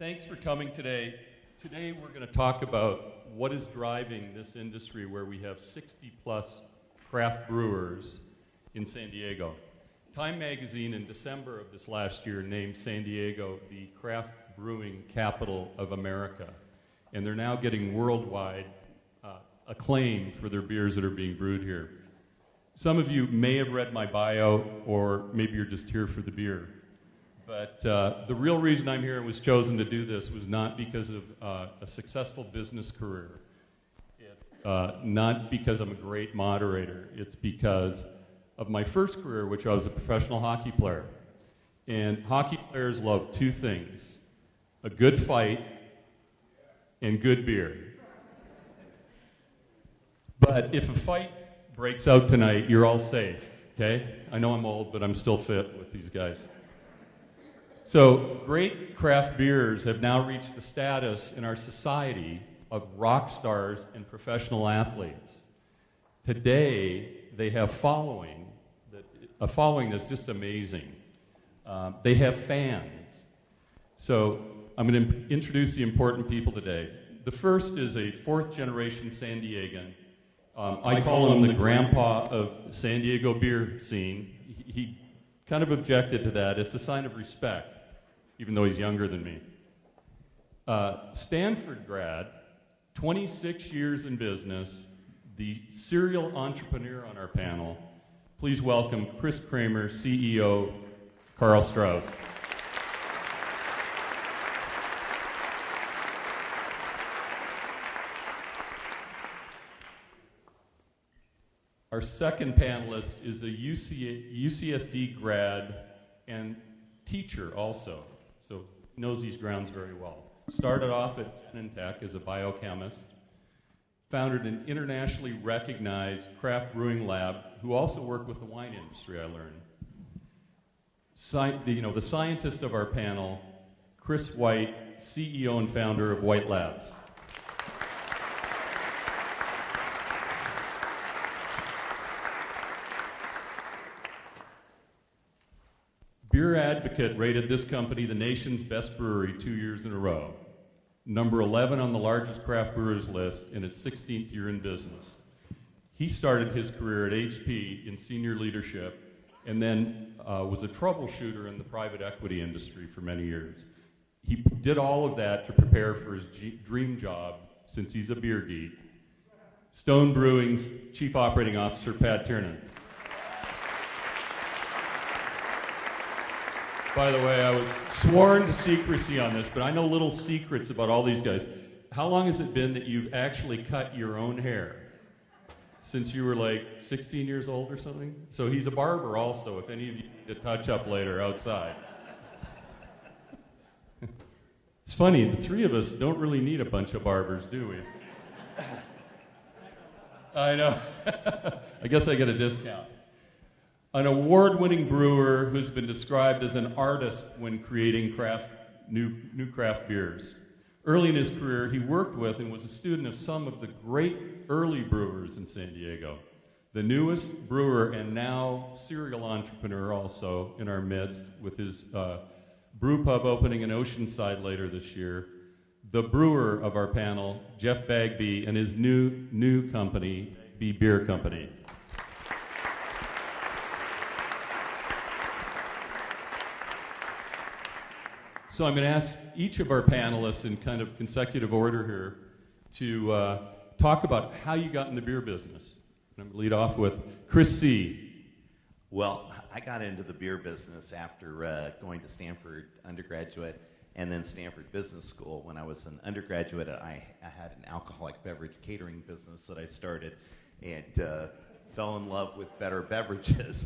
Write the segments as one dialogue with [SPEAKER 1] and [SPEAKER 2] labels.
[SPEAKER 1] Thanks for coming today. Today we're going to talk about what is driving this industry where we have 60+ craft brewers in San Diego. Time magazine in December of this last year named San Diego the craft brewing capital of America. And they're now getting worldwide acclaim for their beers that are being brewed here. Some of you may have read my bio, or maybe you're just here for the beer. But the real reason I'm here and was chosen to do this was not because of a successful business career. It's not because I'm a great moderator. It's because of my first career, which I was a professional hockey player. And hockey players love two things: a good fight and good beer. But if a fight breaks out tonight, you're all safe, okay? I know I'm old, but I'm still fit with these guys. So great craft beers have now reached the status in our society of rock stars and professional athletes. Today, they have a following that's just amazing. They have fans. So I'm going to introduce the important people today. The first is a fourth-generation San Diegan. I call him the grandpa of San Diego beer scene. He kind of objected to that. It's a sign of respect, even though he's younger than me. Stanford grad, 26 years in business, the serial entrepreneur on our panel. Please welcome Chris Kramer, CEO, Karl Strauss. Our second panelist is a UCSD grad and teacher also, so knows these grounds very well. Started off at Genentech as a biochemist, founded an internationally recognized craft brewing lab, who also worked with the wine industry, I learned. The scientist of our panel, Chris White, CEO and founder of White Labs. Beer Advocate rated this company the nation's best brewery 2 years in a row. Number 11 on the largest craft brewers list in its 16th year in business. He started his career at HP in senior leadership and then was a troubleshooter in the private equity industry for many years. He did all of that to prepare for his dream job, since he's a beer geek. Stone Brewing's Chief Operating Officer, Pat Tiernan. By the way, I was sworn to secrecy on this, but I know little secrets about all these guys. How long has it been that you've actually cut your own hair? Since you were like 16 years old or something? So he's a barber also, if any of you need a touch up later outside. It's funny, the three of us don't really need a bunch of barbers, do we? I know. I guess I get a discount. An award-winning brewer who's been described as an artist when creating new craft beers. Early in his career, he worked with and was a student of some of the great early brewers in San Diego. The newest brewer and now serial entrepreneur also in our midst with his brew pub opening in Oceanside later this year. The brewer of our panel, Jeff Bagby, and his new company, Bagby Beer Company. So I'm going to ask each of our panelists in kind of consecutive order here to talk about how you got in the beer business. I'm going to lead off with Chris C.
[SPEAKER 2] Well, I got into the beer business after going to Stanford undergraduate and then Stanford Business School. When I was an undergraduate, I had an alcoholic beverage catering business that I started and fell in love with better beverages.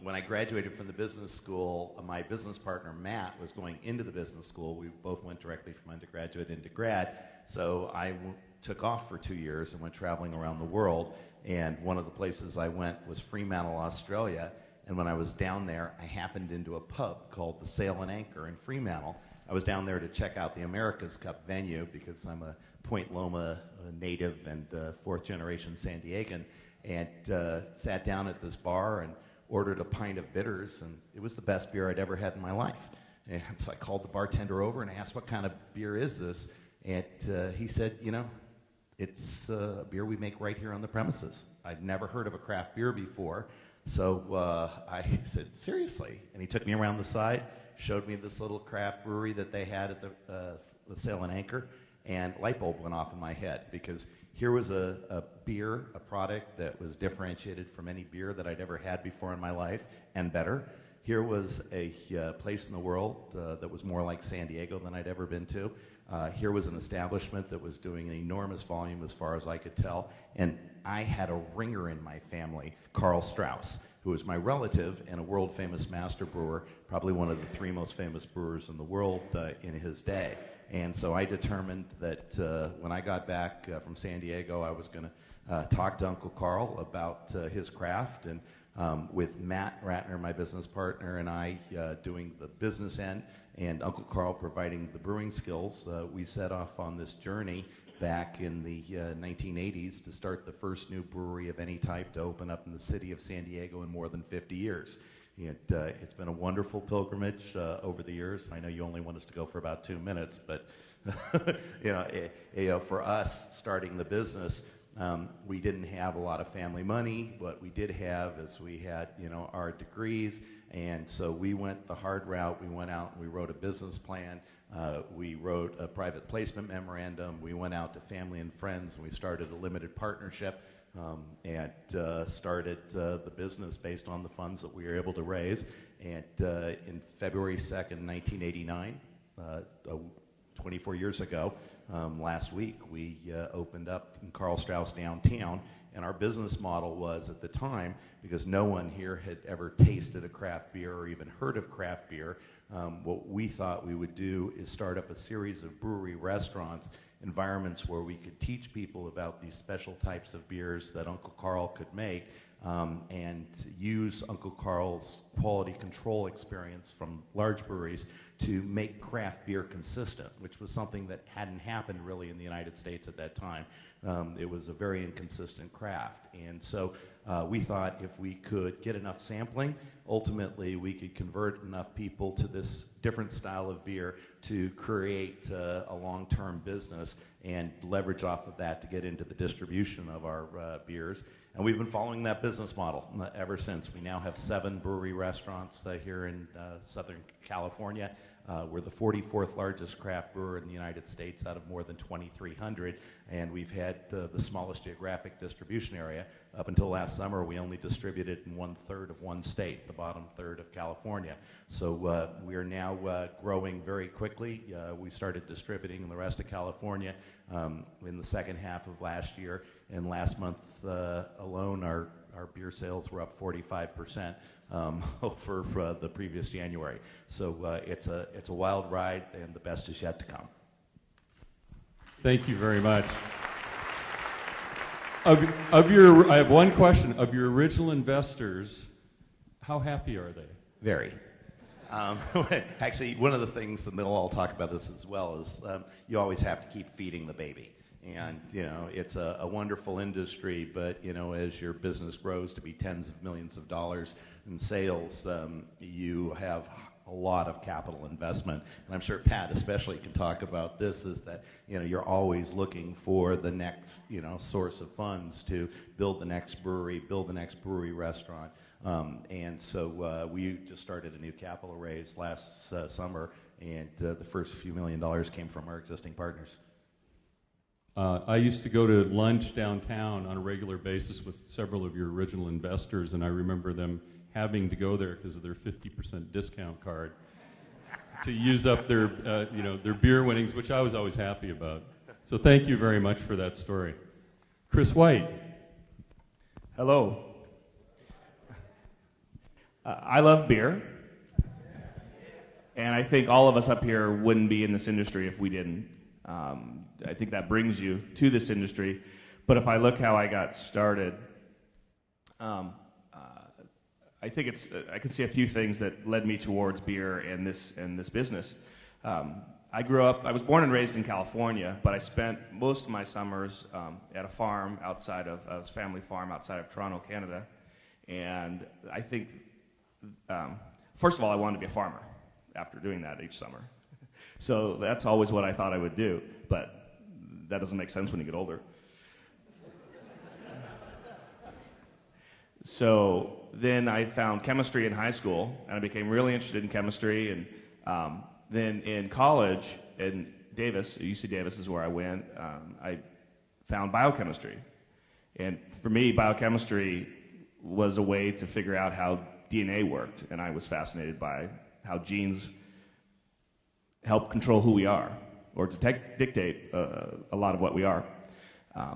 [SPEAKER 2] When I graduated from the business school, my business partner, Matt, was going into the business school. We both went directly from undergraduate into grad. So I took off for 2 years and went traveling around the world. And one of the places I went was Fremantle, Australia. And when I was down there, I happened into a pub called the Sail and Anchor in Fremantle. I was down there to check out the America's Cup venue because I'm a Point Loma native and fourth generation San Diegan. And sat down at this bar and ordered a pint of bitters, and it was the best beer I'd ever had in my life. And so I called the bartender over and asked, what kind of beer is this? And he said, you know, it's a beer we make right here on the premises. I'd never heard of a craft beer before. So I said, seriously? And he took me around the side, showed me this little craft brewery that they had at the Sail and Anchor, and light bulb went off in my head, because here was a beer, a product that was differentiated from any beer that I'd ever had before in my life, and better. Here was a place in the world that was more like San Diego than I'd ever been to. Here was an establishment that was doing an enormous volume as far as I could tell, and I had a ringer in my family, Carl Strauss, who was my relative and a world-famous master brewer, probably one of the 3 most famous brewers in the world in his day. And so I determined that when I got back from San Diego, I was going to talk to Uncle Carl about his craft, and with Matt Ratner, my business partner, and I doing the business end, and Uncle Carl providing the brewing skills, we set off on this journey back in the 1980s to start the first new brewery of any type to open up in the city of San Diego in more than 50 years. It's been a wonderful pilgrimage over the years. I know you only want us to go for about 2 minutes, but for us starting the business, we didn't have a lot of family money. What we did have is we had our degrees, and so we went the hard route. We went out and we wrote a business plan. We wrote a private placement memorandum. We went out to family and friends, and we started a limited partnership and started the business based on the funds that we were able to raise. And in February 2nd, 1989, 24 years ago, last week, we opened up in Carl Strauss downtown. And our business model was, at the time, because no one here had ever tasted a craft beer or even heard of craft beer, what we thought we would do is start up a series of brewery restaurants, environments where we could teach people about these special types of beers that Uncle Carl could make, and use Uncle Carl's quality control experience from large breweries to make craft beer consistent, which was something that hadn't happened really in the United States at that time. It was a very inconsistent craft. And so we thought if we could get enough sampling, ultimately we could convert enough people to this different style of beer to create a long-term business and leverage off of that to get into the distribution of our beers. And we've been following that business model ever since. We now have 7 brewery restaurants here in Southern California. We're the 44th largest craft brewer in the United States out of more than 2,300, and we've had the smallest geographic distribution area. Up until last summer, we only distributed in 1/3 of one state, the bottom third of California. So we are now growing very quickly. We started distributing in the rest of California in the second half of last year, and last month alone, our beer sales were up 45% over the previous January. So it's a wild ride, and the best is yet to come.
[SPEAKER 1] Thank you very much. I have one question. Of your original investors, how happy are they?
[SPEAKER 2] Very. Actually, one of the things, and they'll all talk about this as well, is you always have to keep feeding the baby. And, it's a wonderful industry, but, as your business grows to be tens of millions of dollars in sales, you have a lot of capital investment. And I'm sure Pat especially can talk about this, is that, you're always looking for the next, source of funds to build the next brewery, build the next brewery restaurant. And so we just started a new capital raise last summer, and the first few $1 million came from our existing partners.
[SPEAKER 1] I used to go to lunch downtown on a regular basis with several of your original investors, and I remember them having to go there because of their 50% discount card to use up their, their beer winnings, which I was always happy about. So thank you very much for that story. Chris White.
[SPEAKER 3] Hello. I love beer, and I think all of us up here wouldn't be in this industry if we didn't. I think that brings you to this industry. But if I look how I got started, I think I can see a few things that led me towards beer and this business. I was born and raised in California, but I spent most of my summers at a farm outside of a family farm outside of Toronto, Canada. And I think, first of all, I wanted to be a farmer. after doing that each summer. So that's always what I thought I would do, but that doesn't make sense when you get older. So then I found chemistry in high school, and I became really interested in chemistry. And then in college, in Davis, UC Davis is where I went, I found biochemistry. And for me, biochemistry was a way to figure out how DNA worked, and I was fascinated by how genes help control who we are, or dictate a lot of what we are.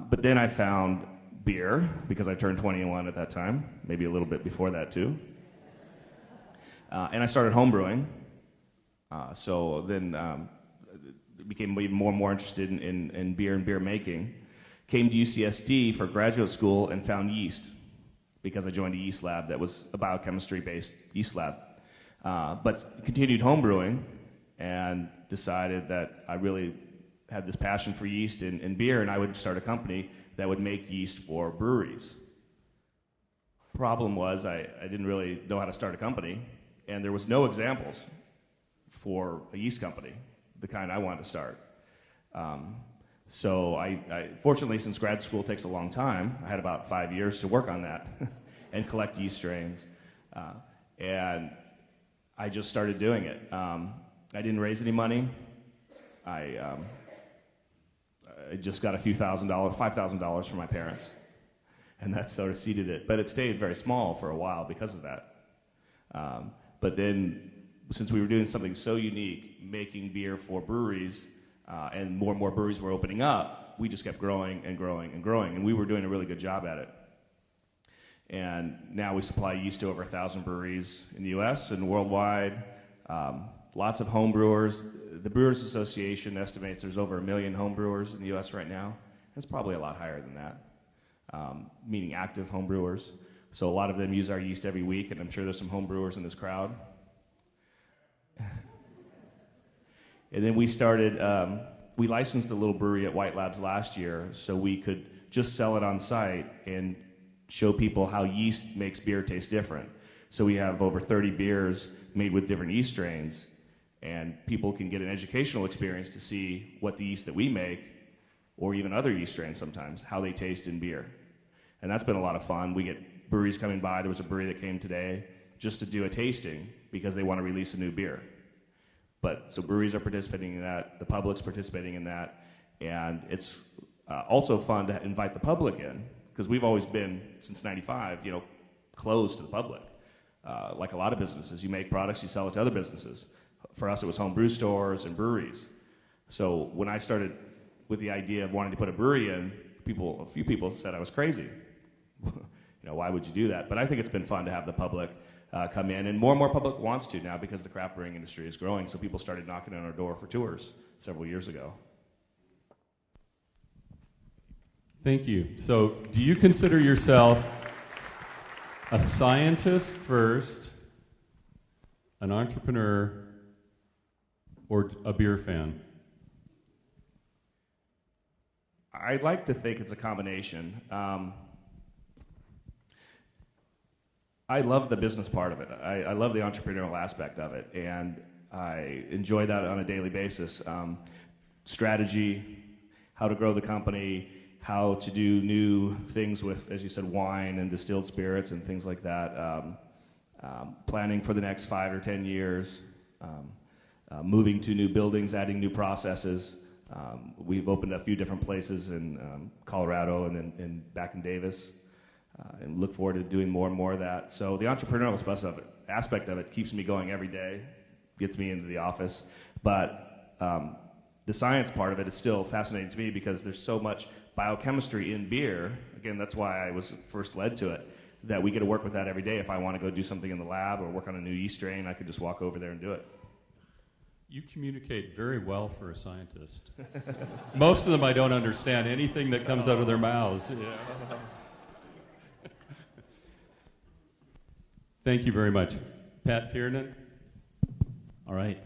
[SPEAKER 3] But then I found beer, because I turned 21 at that time, maybe a little bit before that too. And I started homebrewing. So then became even more and more interested in beer and beer making. Came to UCSD for graduate school and found yeast, because I joined a yeast lab that was a biochemistry-based yeast lab. But continued homebrewing and decided that I really had this passion for yeast and beer, and I would start a company that would make yeast for breweries. Problem was I didn't really know how to start a company, and there was no examples for a yeast company, the kind I wanted to start. So I fortunately, since grad school takes a long time, I had about 5 years to work on that and collect yeast strains. And I just started doing it. I didn't raise any money. I just got a few $1,000s, $5,000 from my parents, and that sort of seeded it. But it stayed very small for a while because of that. But then, since we were doing something so unique, making beer for breweries, and more breweries were opening up, we just kept growing and growing and growing, and we were doing a really good job at it. And now we supply yeast to over 1,000 breweries in the US and worldwide. Lots of home brewers. The Brewers Association estimates there's over 1 million home brewers in the US right now. It's probably a lot higher than that, meaning active home brewers. So a lot of them use our yeast every week, and I'm sure there's some home brewers in this crowd. And then we started, we licensed a little brewery at White Labs last year so we could just sell it on site and show people how yeast makes beer taste different. So we have over 30 beers made with different yeast strains, and people can get an educational experience to see what the yeast that we make, or even other yeast strains sometimes, how they taste in beer. And that's been a lot of fun. We get breweries coming by. There was a brewery that came today just to do a tasting because they want to release a new beer. So breweries are participating in that, the public's participating in that, and it's also fun to invite the public in, because we've always been, since '95, closed to the public. Like a lot of businesses, you make products, you sell it to other businesses. For us, it was home brew stores and breweries. So when I started with the idea of wanting to put a brewery in, a few people said I was crazy. Why would you do that? But I think it's been fun to have the public come in, and more public wants to now because the craft brewing industry is growing, so people started knocking on our door for tours several years ago.
[SPEAKER 1] Thank you. So do you consider yourself a scientist first, an entrepreneur, or a beer fan?
[SPEAKER 3] I'd like to think it's a combination. I love the business part of it. I love the entrepreneurial aspect of it, and I enjoy that on a daily basis. Strategy, how to grow the company, how to do new things with, as you said, wine and distilled spirits and things like that. Planning for the next 5 or 10 years, moving to new buildings, adding new processes. We've opened a few different places in Colorado and then back in Davis. And look forward to doing more and more of that. So the entrepreneurial aspect of it keeps me going every day, gets me into the office. But the science part of it is still fascinating to me because there's so much biochemistry in beer. Again, that's why I was first led to it, that we get to work with that every day. If I want to go do something in the lab or work on a new yeast strain, I could just walk over there and do it.
[SPEAKER 1] You communicate very well for a scientist. Most of them I don't understand anything that comes out of their mouths. Yeah. Thank you very much. Pat Tiernan?
[SPEAKER 4] All right.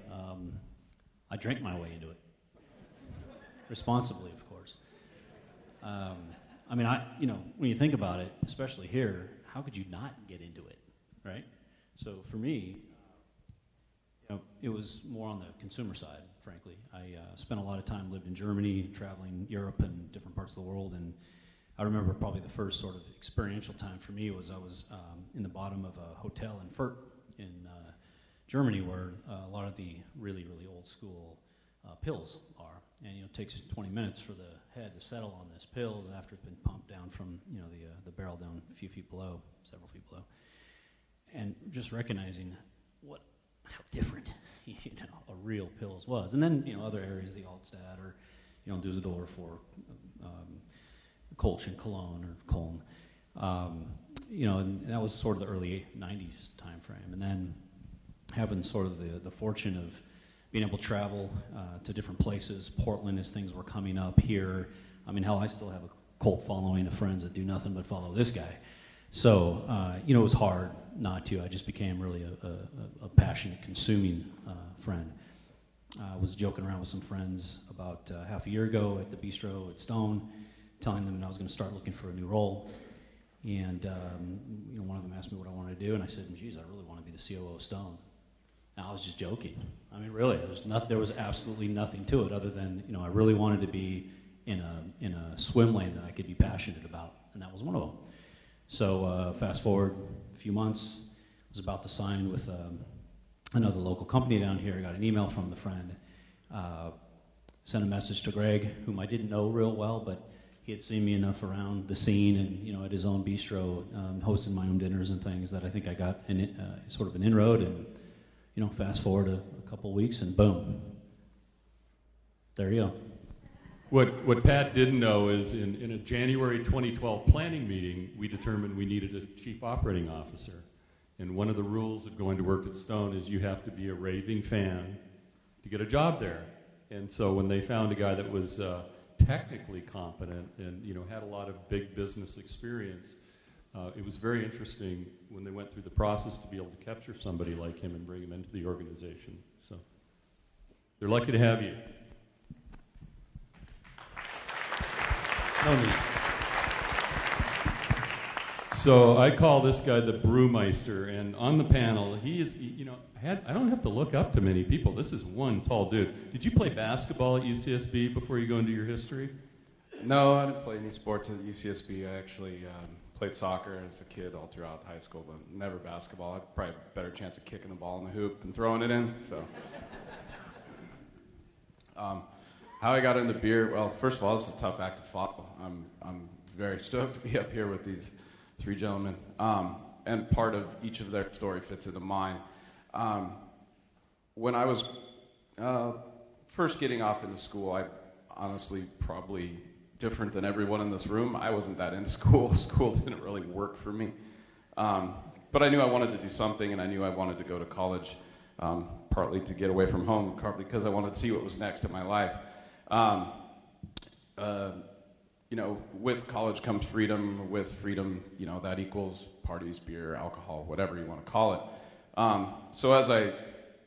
[SPEAKER 4] I drank my way into it. Responsibly, of course. When you think about it, especially here, how could you not get into it, right? So for me, it was more on the consumer side, frankly. I spent a lot of time, lived in Germany, traveling Europe and different parts of the world, and I remember probably the first sort of experiential time for me was I was in the bottom of a hotel in Fürth in Germany, where a lot of the really, really old school pills are. And it takes 20 minutes for the head to settle on this pills after it's been pumped down from the barrel down a few feet below, several feet below. And just recognizing how different a real pills was. And then other areas, the Altstadt or Dusseldorf or Kolsch and Cologne or Köln. And that was sort of the early 90s time frame. And then having sort of the fortune of being able to travel to different places, Portland as things were coming up here. I mean, hell, I still have a cult following of friends that do nothing but follow this guy. So, it was hard not to. I just became really a passionate consuming friend. I was joking around with some friends about half a year ago at the bistro at Stone, telling them that I was going to start looking for a new role. And one of them asked me what I wanted to do, and I said, geez, I really want to be the COO of Stone. And I was just joking. I mean, really, there was absolutely nothing to it other than, I really wanted to be in a swim lane that I could be passionate about, and that was one of them. So fast forward a few months, I was about to sign with another local company down here. I got an email from the friend, sent a message to Greg, whom I didn't know real well, but he had seen me enough around the scene and at his own bistro, hosting my own dinners and things that I think I got sort of an inroad. And fast forward a couple weeks and boom, there you go.
[SPEAKER 1] What Pat didn't know is in a January 2012 planning meeting, we determined we needed a chief operating officer. And one of the rules of going to work at Stone is you have to be a raving fan to get a job there. And so when they found a guy that was technically competent and had a lot of big business experience, it was very interesting when they went through the process to be able to capture somebody like him and bring him into the organization. So they're lucky to have you. No need. So I call this guy the Brewmeister, and on the panel, he is, I don't have to look up to many people. This is one tall dude. Did you play basketball at UCSB before you go into your history?
[SPEAKER 5] No, I didn't play any sports at UCSB. I actually played soccer as a kid all throughout high school, but never basketball. I probably have a better chance of kicking the ball in the hoop than throwing it in. So, how I got into beer? Well, first of all, this is a tough act to follow. I'm very stoked to be up here with these three gentlemen, and part of each of their story fits into mine. When I was first getting off into school, I honestly probably different than everyone in this room. I wasn't that into school. School didn't really work for me. But I knew I wanted to do something, and I knew I wanted to go to college, partly to get away from home, partly because I wanted to see what was next in my life. With college comes freedom. With freedom, that equals parties, beer, alcohol, whatever you want to call it. So as I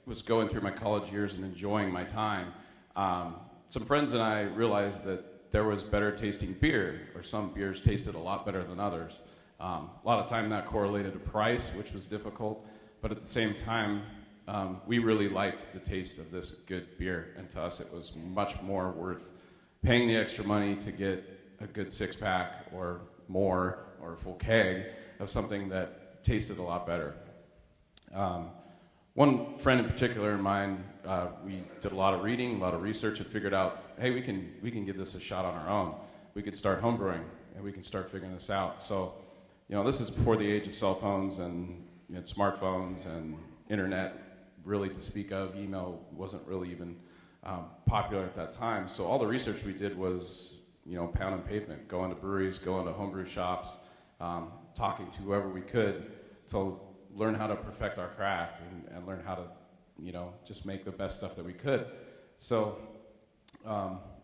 [SPEAKER 5] was going through my college years and enjoying my time, some friends and I realized that there was better tasting beer, or some beers tasted a lot better than others. A lot of time that correlated to price, which was difficult, but at the same time, we really liked the taste of this good beer, and to us it was much more worth paying the extra money to get a good six-pack or more, or a full keg of something that tasted a lot better. One friend in particular in mine, we did a lot of reading, a lot of research, and figured out, hey, we can give this a shot on our own. We could start homebrewing, and we can start figuring this out. So, this is before the age of cell phones and smartphones and internet, really to speak of. Email wasn't really even popular at that time. So all the research we did was, pound and pavement, going to breweries, going to homebrew shops, talking to whoever we could to learn how to perfect our craft and learn how to, just make the best stuff that we could. So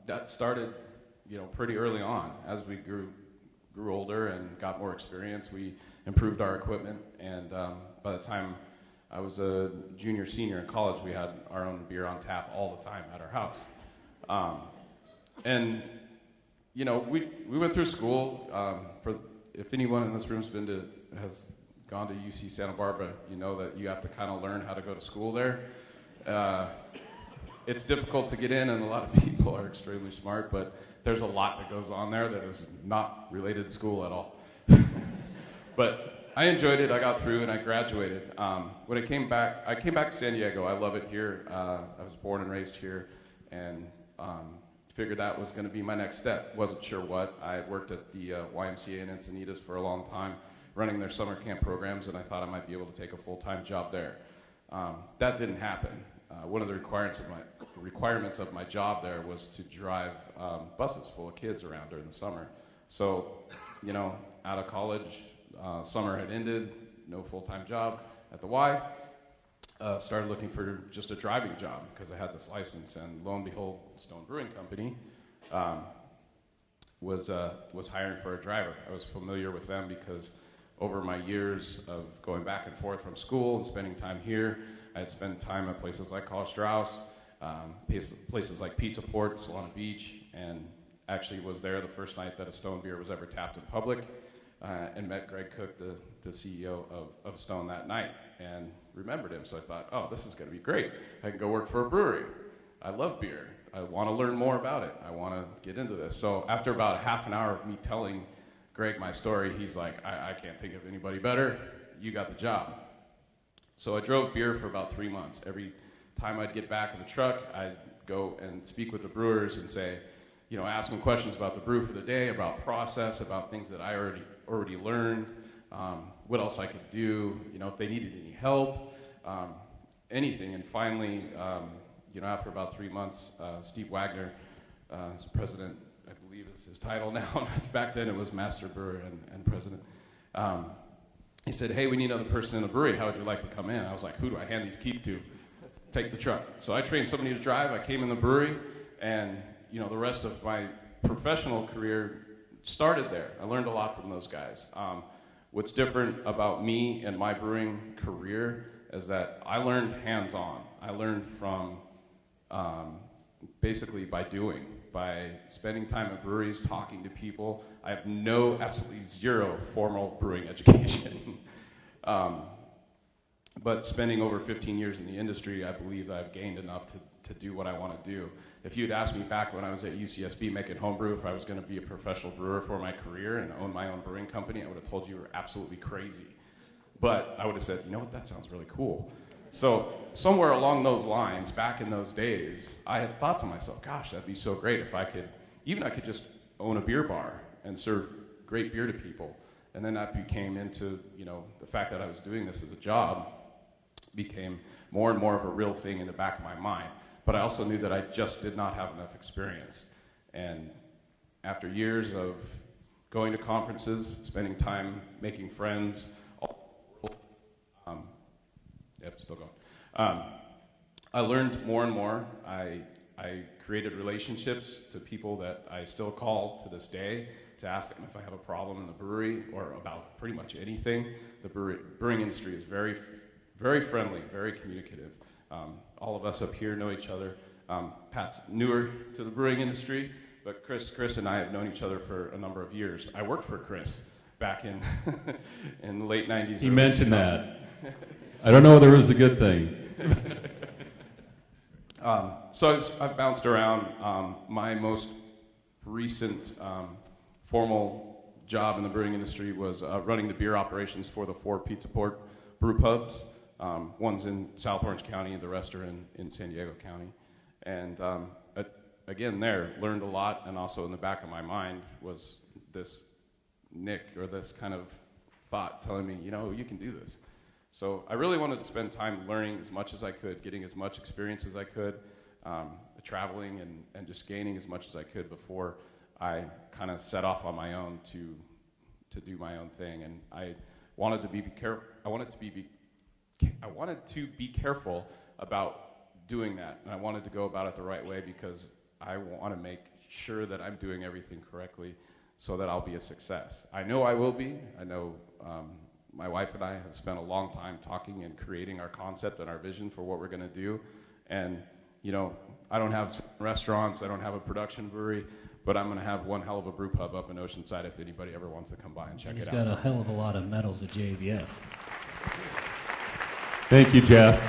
[SPEAKER 5] that started, pretty early on. As we grew older and got more experience, we improved our equipment, and by the time I was a junior, senior in college, we had our own beer on tap all the time at our house. We went through school. If anyone in this room has gone to UC Santa Barbara, you know that you have to kind of learn how to go to school there. It's difficult to get in, and a lot of people are extremely smart, but there's a lot that goes on there that is not related to school at all. But I enjoyed it. I got through, and I graduated. When I came back to San Diego. I love it here. I was born and raised here, and figured that was going to be my next step. Wasn't sure what. I had worked at the YMCA in Encinitas for a long time, running their summer camp programs, and I thought I might be able to take a full-time job there. That didn't happen. One of the requirements of my job there was to drive buses full of kids around during the summer. So, you know, out of college, summer had ended, no full-time job at the Y. Started looking for just a driving job because I had this license, and lo and behold, Stone Brewing Company was hiring for a driver. I was familiar with them because over my years of going back and forth from school and spending time here, I had spent time at places like Carl Strauss, places like Pizza Port, Solana Beach, and actually was there the first night that a Stone beer was ever tapped in public, and met Greg Cook, the CEO of Stone that night, and remembered him. So I thought, oh, this is going to be great. I can go work for a brewery. I love beer. I want to learn more about it. I want to get into this. So after about half an hour of me telling Greg my story, he's like, I can't think of anybody better. You got the job. So I drove beer for about 3 months. Every time I'd get back in the truck, I'd go and speak with the brewers and say, you know, ask them questions about the brew for the day, about process, about things that I already learned, what else I could do, you know, if they needed any help, anything. And finally, you know, after about 3 months, Steve Wagner, president, I believe is his title now. Back then it was master brewer and president. He said, hey, we need another person in the brewery. How would you like to come in? I was like, who do I hand these keys to? Take the truck. So I trained somebody to drive. I came in the brewery, and you know, the rest of my professional career started there. I learned a lot from those guys. What's different about me and my brewing career is that I learned hands-on. I learned from basically by doing, by spending time at breweries, talking to people. I have absolutely zero formal brewing education. But spending over 15 years in the industry, I believe that I've gained enough to do what I want to do. If you'd asked me back when I was at UCSB making homebrew if I was going to be a professional brewer for my career and own my own brewing company, I would have told you were absolutely crazy. But I would have said, you know what, that sounds really cool. So somewhere along those lines, back in those days, I had thought to myself, gosh, that'd be so great if I could just own a beer bar and serve great beer to people. And then that became into, you know, the fact that I was doing this as a job became more and more of a real thing in the back of my mind. But I also knew that I just did not have enough experience. And after years of going to conferences, spending time making friends, still going. I learned more and more. I created relationships to people that I still call to this day to ask them if I have a problem in the brewery or about pretty much anything. The brewing industry is very, very friendly, very communicative. All of us up here know each other. Pat's newer to the brewing industry, but Chris and I have known each other for a number of years. I worked for Chris back in in the late 90s.
[SPEAKER 1] He mentioned that. I don't know whether it was a good thing.
[SPEAKER 5] So I've bounced around. My most recent formal job in the brewing industry was running the beer operations for the 4 Pizza Port brew pubs. One's in South Orange County, and the rest are in San Diego County. And again, there, learned a lot, and also in the back of my mind was this nick, or this kind of thought telling me, you know, you can do this. So I really wanted to spend time learning as much as I could, getting as much experience as I could, traveling and just gaining as much as I could before I kind of set off on my own to do my own thing. And I wanted to be careful. I wanted to be careful about doing that, and I wanted to go about it the right way because I want to make sure that I'm doing everything correctly so that I'll be a success. I know I will be. I know my wife and I have spent a long time talking and creating our concept and our vision for what we're going to do. And, you know, I don't have restaurants, I don't have a production brewery, but I'm going to have one hell of a brew pub up in Oceanside if anybody ever wants to come by and check it out.
[SPEAKER 4] He's got a hell of a lot of medals with JBF.
[SPEAKER 1] Thank you, Jeff.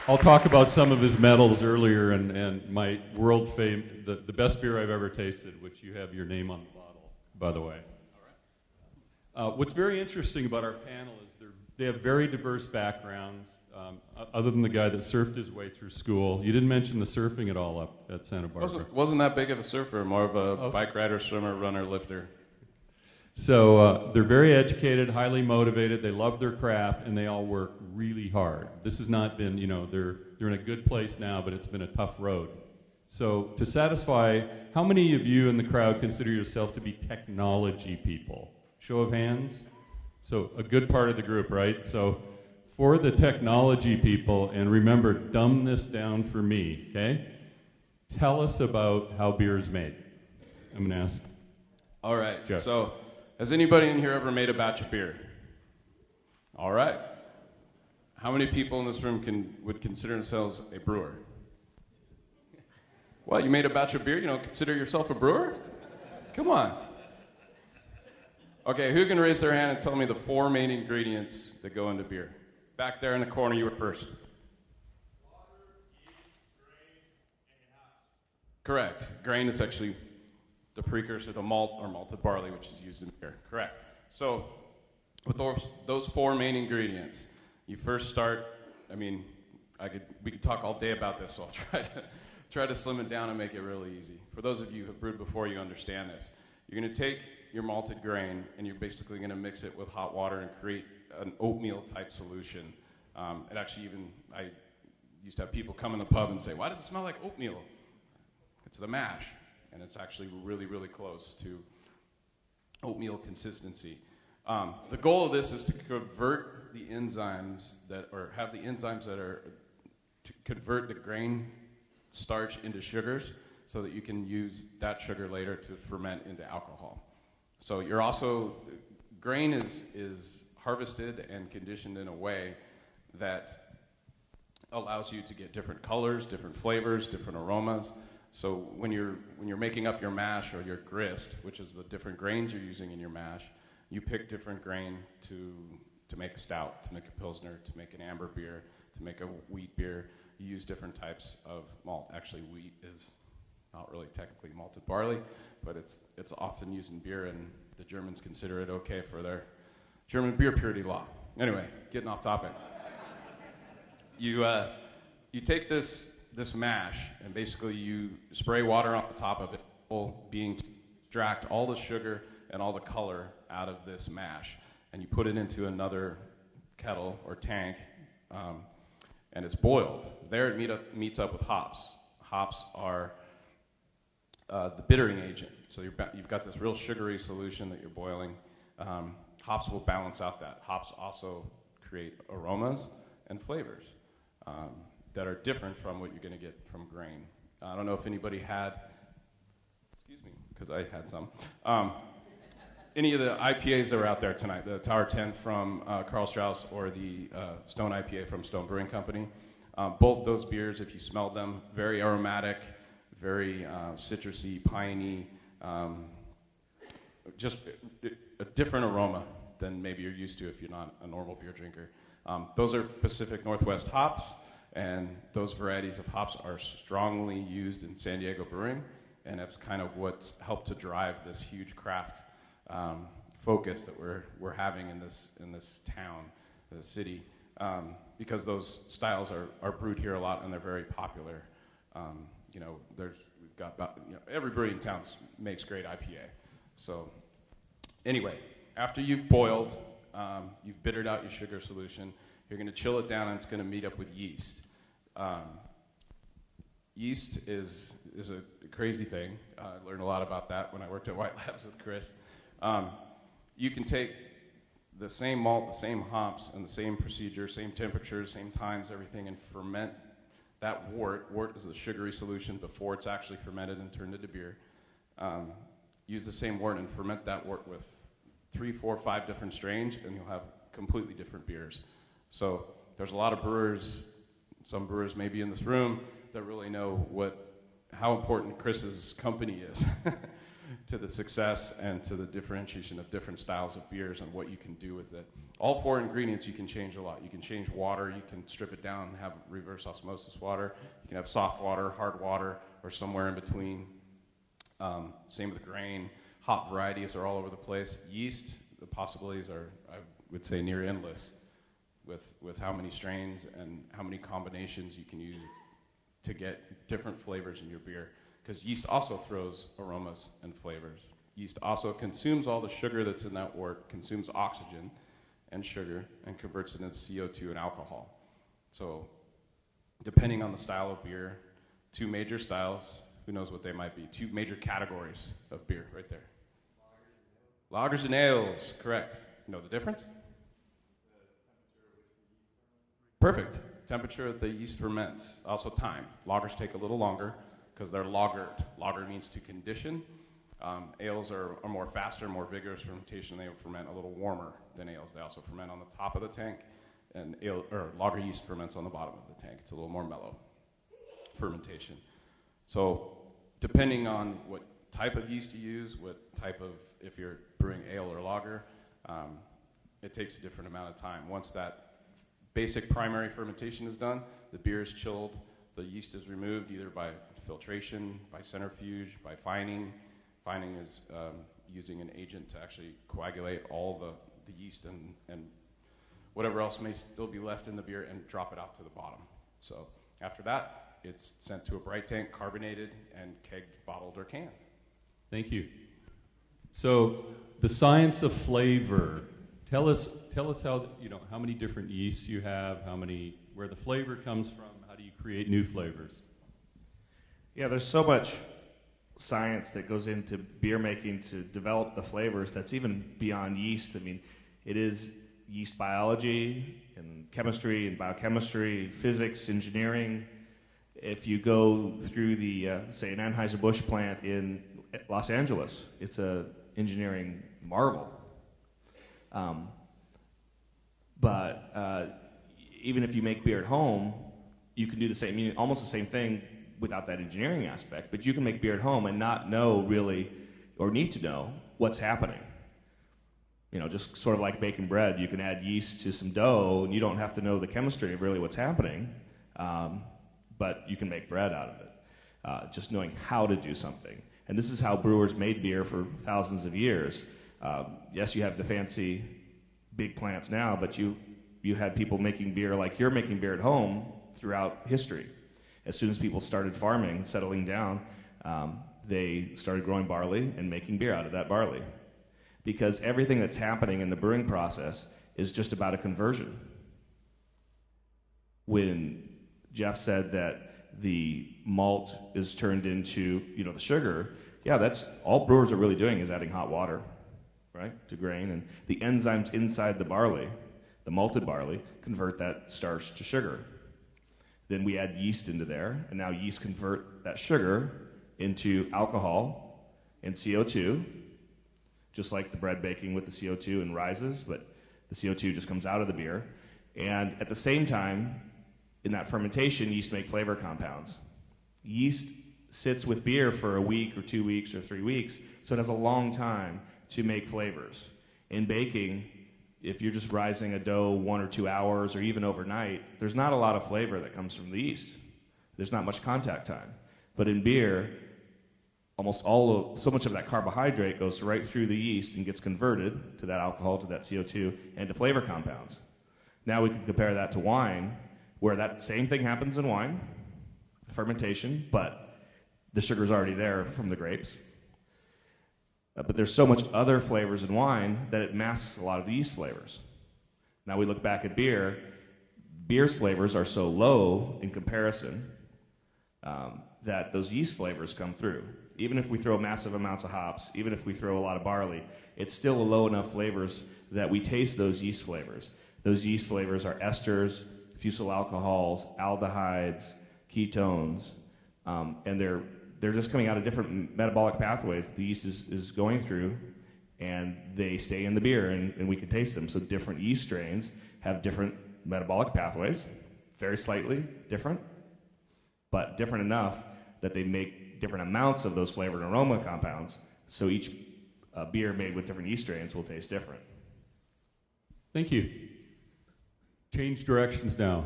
[SPEAKER 1] I'll talk about some of his medals earlier and my world fame, the best beer I've ever tasted, which you have your name on the bottle, by the way. All right. What's very interesting about our panel is they have very diverse backgrounds, other than the guy that surfed his way through school. You didn't mention the surfing at all up at Santa Barbara.
[SPEAKER 5] Wasn't that big of a surfer, more of a bike rider, swimmer, runner, lifter.
[SPEAKER 1] So they're very educated, highly motivated, they love their craft, and they all work really hard. This has not been, they're in a good place now, but it's been a tough road. So to satisfy, how many of you in the crowd consider yourself to be technology people? Show of hands? So a good part of the group, right? So for the technology people, and remember, dumb this down for me, okay? Tell us about how beer is made. I'm gonna ask.
[SPEAKER 5] All right,
[SPEAKER 1] Jeff.
[SPEAKER 5] So has anybody in here ever made a batch of beer? All right. How many people in this room would consider themselves a brewer? What, you made a batch of beer? You don't consider yourself a brewer? Come on. Okay, who can raise their hand and tell me the 4 main ingredients that go into beer? Back there in the corner, you were first.
[SPEAKER 6] Water, yeast, grain, and hops.
[SPEAKER 5] Correct. Grain is actually the precursor to malt or malted barley, which is used in beer. Correct. So with those 4 main ingredients, you first start, we could talk all day about this, so I'll try to slim it down and make it really easy. For those of you who have brewed before, you understand this. You're going to take your malted grain and you're basically going to mix it with hot water and create an oatmeal type solution. It actually I used to have people come in the pub and say, why does it smell like oatmeal? It's the mash. And it's actually really, really close to oatmeal consistency. The goal of this is to convert the enzymes have the enzymes that are to convert the grain starch into sugars so that you can use that sugar later to ferment into alcohol. So grain is harvested and conditioned in a way that allows you to get different colors, different flavors, different aromas. So when you're making up your mash or your grist, which is the different grains you're using in your mash, you pick different grain to make a stout, to make a pilsner, to make an amber beer, to make a wheat beer. You use different types of malt. Actually, wheat is not really technically malted barley, but it's often used in beer, and the Germans consider it okay for their German beer purity law. Anyway, getting off topic. You take this mash, and basically you spray water on the top of it, being to extract all the sugar and all the color out of this mash. And you put it into another kettle or tank, and it's boiled. There it meets up with hops. Hops are the bittering agent. So you've got this real sugary solution that you're boiling. Hops will balance out that. Hops also create aromas and flavors that are different from what you're going to get from grain. I don't know if anybody had, excuse me, because I had some, any of the IPAs that were out there tonight, the Tower 10 from Carl Strauss or the Stone IPA from Stone Brewing Company. Both those beers, if you smelled them, very aromatic, very citrusy, piney, just a different aroma than maybe you're used to if you're not a normal beer drinker. Those are Pacific Northwest hops, and those varieties of hops are strongly used in San Diego brewing, and that's kind of what's helped to drive this huge craft focus that we're having in this town, the city, because those styles are brewed here a lot and they're very popular. We've got about, every brewery in town makes great IPA. So anyway, after you've boiled, you've bittered out your sugar solution, you're going to chill it down and it's going to meet up with yeast. Yeast is a crazy thing. I learned a lot about that when I worked at White Labs with Chris. You can take the same malt, the same hops, and the same procedure, same temperature, same times, everything, and ferment that wort. Wort is the sugary solution before it's actually fermented and turned into beer. Use the same wort and ferment that wort with 3, 4, 5 different strains, and you'll have completely different beers. So there's a lot of brewers, some brewers maybe in this room, that really know how important Chris's company is. to the success and to the differentiation of different styles of beers and what you can do with it. All 4 ingredients you can change a lot. You can change water, you can strip it down and have reverse osmosis water. You can have soft water, hard water, or somewhere in between. Same with grain. Hop varieties are all over the place. Yeast, the possibilities are, I would say, near endless with how many strains and how many combinations you can use to get different flavors in your beer. Because yeast also throws aromas and flavors. Yeast also consumes all the sugar that's in that wort, consumes oxygen and sugar, and converts it into CO2 and alcohol. So depending on the style of beer, 2 major styles, who knows what they might be, 2 major categories of beer right there. Lagers and ales, correct. You know the difference? Perfect. Temperature that the yeast ferments. Also time. Lagers take a little longer because they're lagered. Lager means to condition. Ales are more faster, more vigorous fermentation. They ferment a little warmer than ales. They also ferment on the top of the tank, and lager yeast ferments on the bottom of the tank. It's a little more mellow fermentation. So depending on what type of yeast you use, what type of, if you're brewing ale or lager, it takes a different amount of time. Once that basic primary fermentation is done, the beer is chilled, the yeast is removed either by filtration, by centrifuge, by fining. Fining is using an agent to actually coagulate all the yeast and whatever else may still be left in the beer and drop it out to the bottom. So after that, it's sent to a bright tank, carbonated, and kegged, bottled, or canned.
[SPEAKER 1] Thank you. So the science of flavor, tell us how, how many different yeasts you have, where the flavor comes from, how do you create new flavors?
[SPEAKER 3] Yeah, there's so much science that goes into beer making to develop the flavors that's even beyond yeast. I mean, it is yeast biology and chemistry and biochemistry, physics, engineering. If you go through the, say, an Anheuser-Busch plant in Los Angeles, it's an engineering marvel. But even if you make beer at home, you can do the same, almost the same thing without that engineering aspect, but you can make beer at home and not know really, or need to know, what's happening. Just sort of like baking bread, you can add yeast to some dough, and you don't have to know the chemistry of really what's happening, but you can make bread out of it, just knowing how to do something. And this is how brewers made beer for thousands of years. Yes, you have the fancy big plants now, but you had people making beer like you're making beer at home throughout history. As soon as people started farming, settling down, they started growing barley and making beer out of that barley. Because everything that's happening in the brewing process is just about a conversion. When Jeff said that the malt is turned into, the sugar, yeah, that's all brewers are really doing is adding hot water, right, to grain. And the enzymes inside the barley, the malted barley, convert that starch to sugar. Then we add yeast into there, and now yeast convert that sugar into alcohol and CO2, just like the bread baking with the CO2 and rises, but the CO2 just comes out of the beer. And at the same time, in that fermentation, yeast make flavor compounds. Yeast sits with beer for a week or 2 weeks or 3 weeks, so it has a long time to make flavors. In baking, if you're just rising a dough 1 or 2 hours or even overnight, there's not a lot of flavor that comes from the yeast. There's not much contact time. But in beer, so much of that carbohydrate goes right through the yeast and gets converted to that alcohol, to that CO2, and to flavor compounds. Now we can compare that to wine, where that same thing happens in wine, fermentation, but the sugar's already there from the grapes. But there's so much other flavors in wine that it masks a lot of the yeast flavors. Now we look back at beer, beer's flavors are so low in comparison that those yeast flavors come through. Even if we throw massive amounts of hops, even if we throw a lot of barley, it's still a low enough flavors that we taste those yeast flavors. Those yeast flavors are esters, fusel alcohols, aldehydes, ketones, and they're just coming out of different metabolic pathways the yeast is going through, and they stay in the beer, and we can taste them. So different yeast strains have different metabolic pathways, very slightly different, but different enough that they make different amounts of those flavor and aroma compounds So each beer made with different yeast strains will taste different.
[SPEAKER 1] Thank you. Change directions now.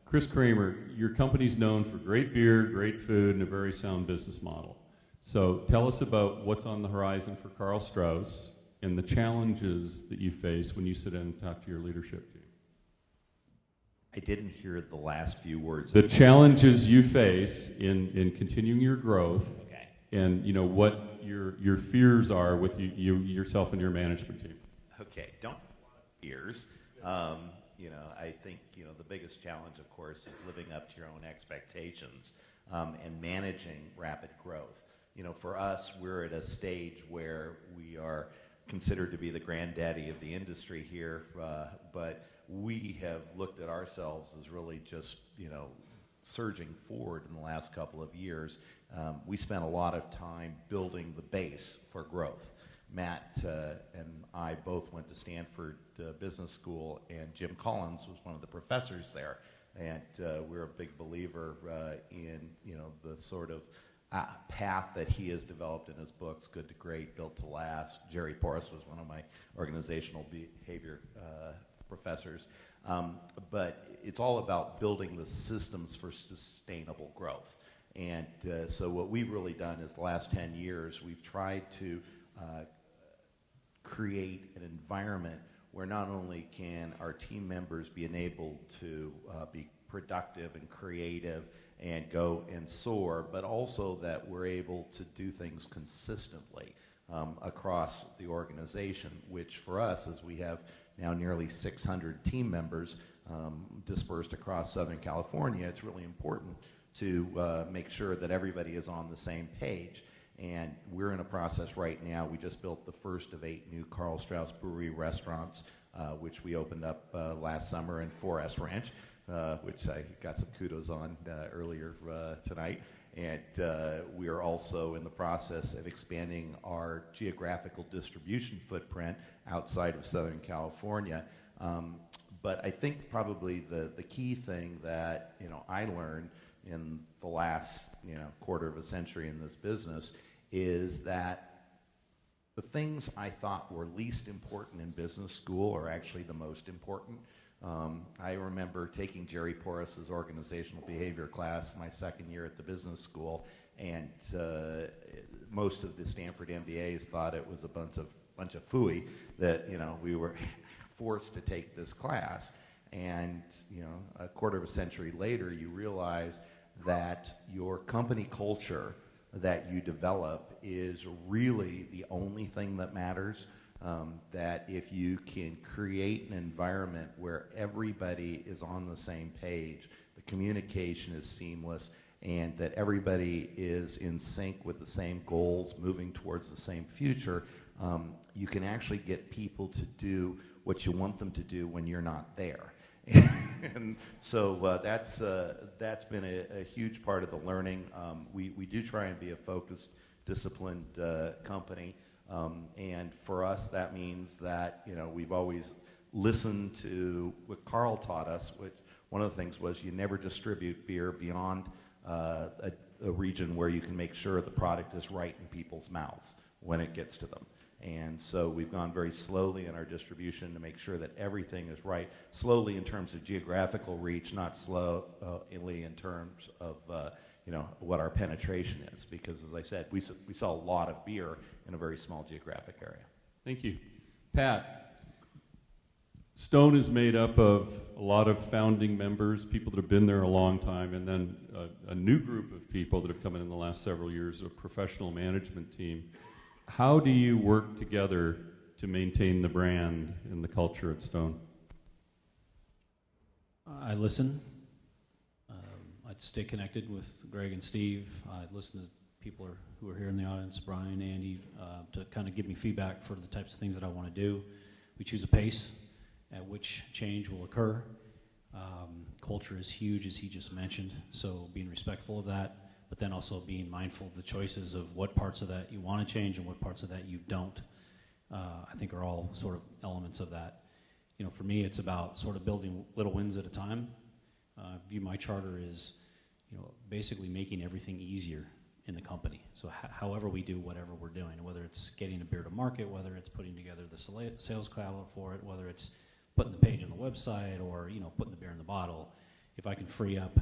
[SPEAKER 1] Chris Kramer, your company's known for great beer, great food, and a very sound business model. So tell us about what's on the horizon for Karl Strauss and the challenges that you face when you sit down and talk to your leadership team.
[SPEAKER 2] I didn't hear the last few words.
[SPEAKER 1] The challenges you face in continuing your growth,
[SPEAKER 2] Okay.
[SPEAKER 1] and what your fears are with yourself and your management team.
[SPEAKER 2] Okay, don't fears. I think the biggest challenge, of course, is living up to your own expectations and managing rapid growth. For us, we're at a stage where we are considered to be the granddaddy of the industry here, but we have looked at ourselves as really just surging forward in the last couple of years. We spent a lot of time building the base for growth. Matt and I both went to Stanford Business School, and Jim Collins was one of the professors there. And we're a big believer in the sort of path that he has developed in his books, Good to Great, Built to Last. Jerry Porras was one of my organizational behavior professors. But it's all about building the systems for sustainable growth. And so what we've really done is the last 10 years, we've tried to create an environment where not only can our team members be enabled to be productive and creative and go and soar, but also that we're able to do things consistently across the organization, which for us, as we have now nearly 600 team members dispersed across Southern California, it's really important to make sure that everybody is on the same page. And we're in a process right now. We just built the first of 8 new Karl Strauss Brewery restaurants, which we opened up last summer in 4S Ranch, which I got some kudos on earlier tonight. And we are also in the process of expanding our geographical distribution footprint outside of Southern California. But I think probably the key thing that I learned in the last quarter of a century in this business is that the things I thought were least important in business school are actually the most important. I remember taking Jerry Porras' organizational behavior class my second year at the business school, and most of the Stanford MBAs thought it was a bunch of phooey that we were forced to take this class. And a quarter of a century later, you realize that your company culture that you develop is really the only thing that matters. That if you can create an environment where everybody is on the same page, the communication is seamless, and that everybody is in sync with the same goals, moving towards the same future, you can actually get people to do what you want them to do when you're not there. And so that's been a huge part of the learning. We do try and be a focused, disciplined company, and for us that means that we've always listened to what Karl taught us, which one of the things was you never distribute beer beyond a region where you can make sure the product is right in people's mouths when it gets to them. And so we've gone very slowly in our distribution to make sure that everything is right. Slowly in terms of geographical reach, not slowly in terms of what our penetration is. Because as I said, we sell a lot of beer in a very small geographic area.
[SPEAKER 1] Thank you. Pat, Stone is made up of a lot of founding members, people that have been there a long time, and then a new group of people that have come in the last several years, a professional management team. How do you work together to maintain the brand and the culture at Stone?
[SPEAKER 4] I listen. I'd stay connected with Greg and Steve. I'd listen to people who are here in the audience, Brian, Andy, to kind of give me feedback for the types of things that I want to do. We choose a pace at which change will occur. Culture is huge, as he just mentioned, so being respectful of that, but then also being mindful of the choices of what parts of that you want to change and what parts of that you don't, I think are all sort of elements of that. For me, it's about sort of building little wins at a time. I view my charter as, basically making everything easier. in the company. So however we do whatever we're doing, whether it's getting a beer to market, whether it's putting together the sales catalog for it, whether it's putting the page on the website, or putting the beer in the bottle, if I can free up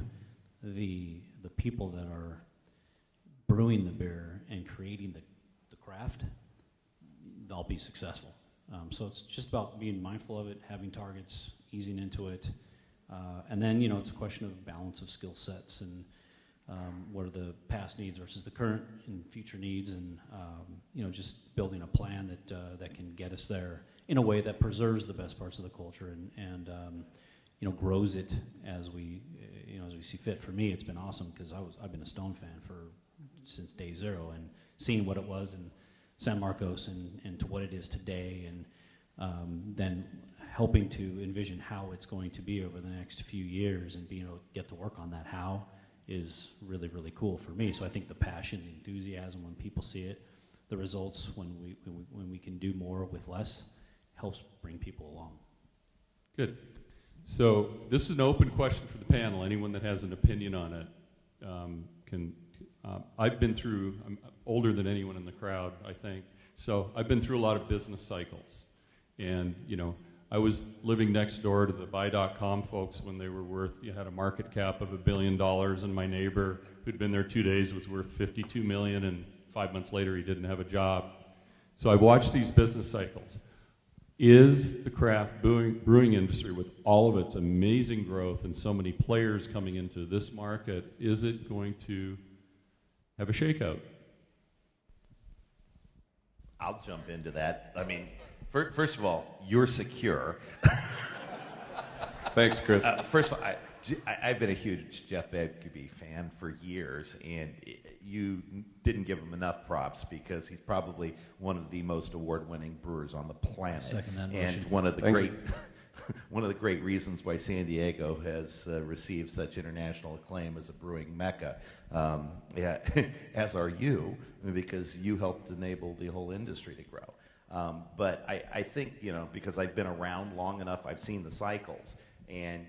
[SPEAKER 4] the people that are brewing the beer and creating the craft, I'll be successful. So it's just about being mindful of it, having targets, easing into it, and then it's a question of balance of skill sets and what are the past needs versus the current and future needs, and just building a plan that can get us there in a way that preserves the best parts of the culture and grows it as we see fit. For me, it's been awesome because I've been a Stone fan since day zero, and seeing what it was in San Marcos and to what it is today, and then helping to envision how it's going to be over the next few years, and being able to get to work on that how is really, really cool for me. So I think the passion, the enthusiasm when people see it, the results when we can do more with less, helps bring people along.
[SPEAKER 1] Good. So this is an open question for the panel. Anyone that has an opinion on it can. I'm older than anyone in the crowd, I think. So I've been through a lot of business cycles, and I was living next door to the buy.com folks when they were had a market cap of $1 billion, and my neighbor who'd been there 2 days was worth $52 million, and 5 months later he didn't have a job. So I watched these business cycles. Is the craft brewing industry, with all of its amazing growth and so many players coming into this market, is it going to have a shakeout?
[SPEAKER 2] I'll jump into that. I mean, first of all, you're secure.
[SPEAKER 5] Thanks, Chris.
[SPEAKER 2] First of all, I've been a huge Jeff Bagby fan for years, and you didn't give him enough props because he's probably one of the most award-winning brewers on the planet.
[SPEAKER 4] Second that
[SPEAKER 2] and
[SPEAKER 4] motion.
[SPEAKER 2] one of the great reasons why San Diego has received such international acclaim as a brewing mecca, as are you, because you helped enable the whole industry to grow. But I think, because I've been around long enough, I've seen the cycles. And,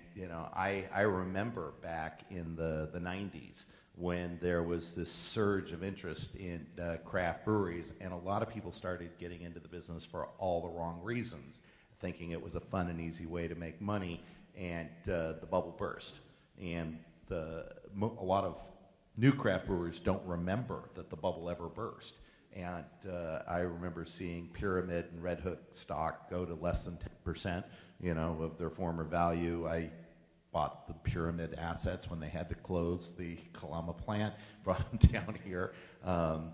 [SPEAKER 2] I remember back in the 90s when there was this surge of interest in craft breweries, and a lot of people started getting into the business for all the wrong reasons, thinking it was a fun and easy way to make money, and the bubble burst. And a lot of new craft brewers don't remember that the bubble ever burst. And I remember seeing Pyramid and Red Hook stock go to less than 10%, of their former value. I bought the Pyramid assets when they had to close the Kalama plant, brought them down here,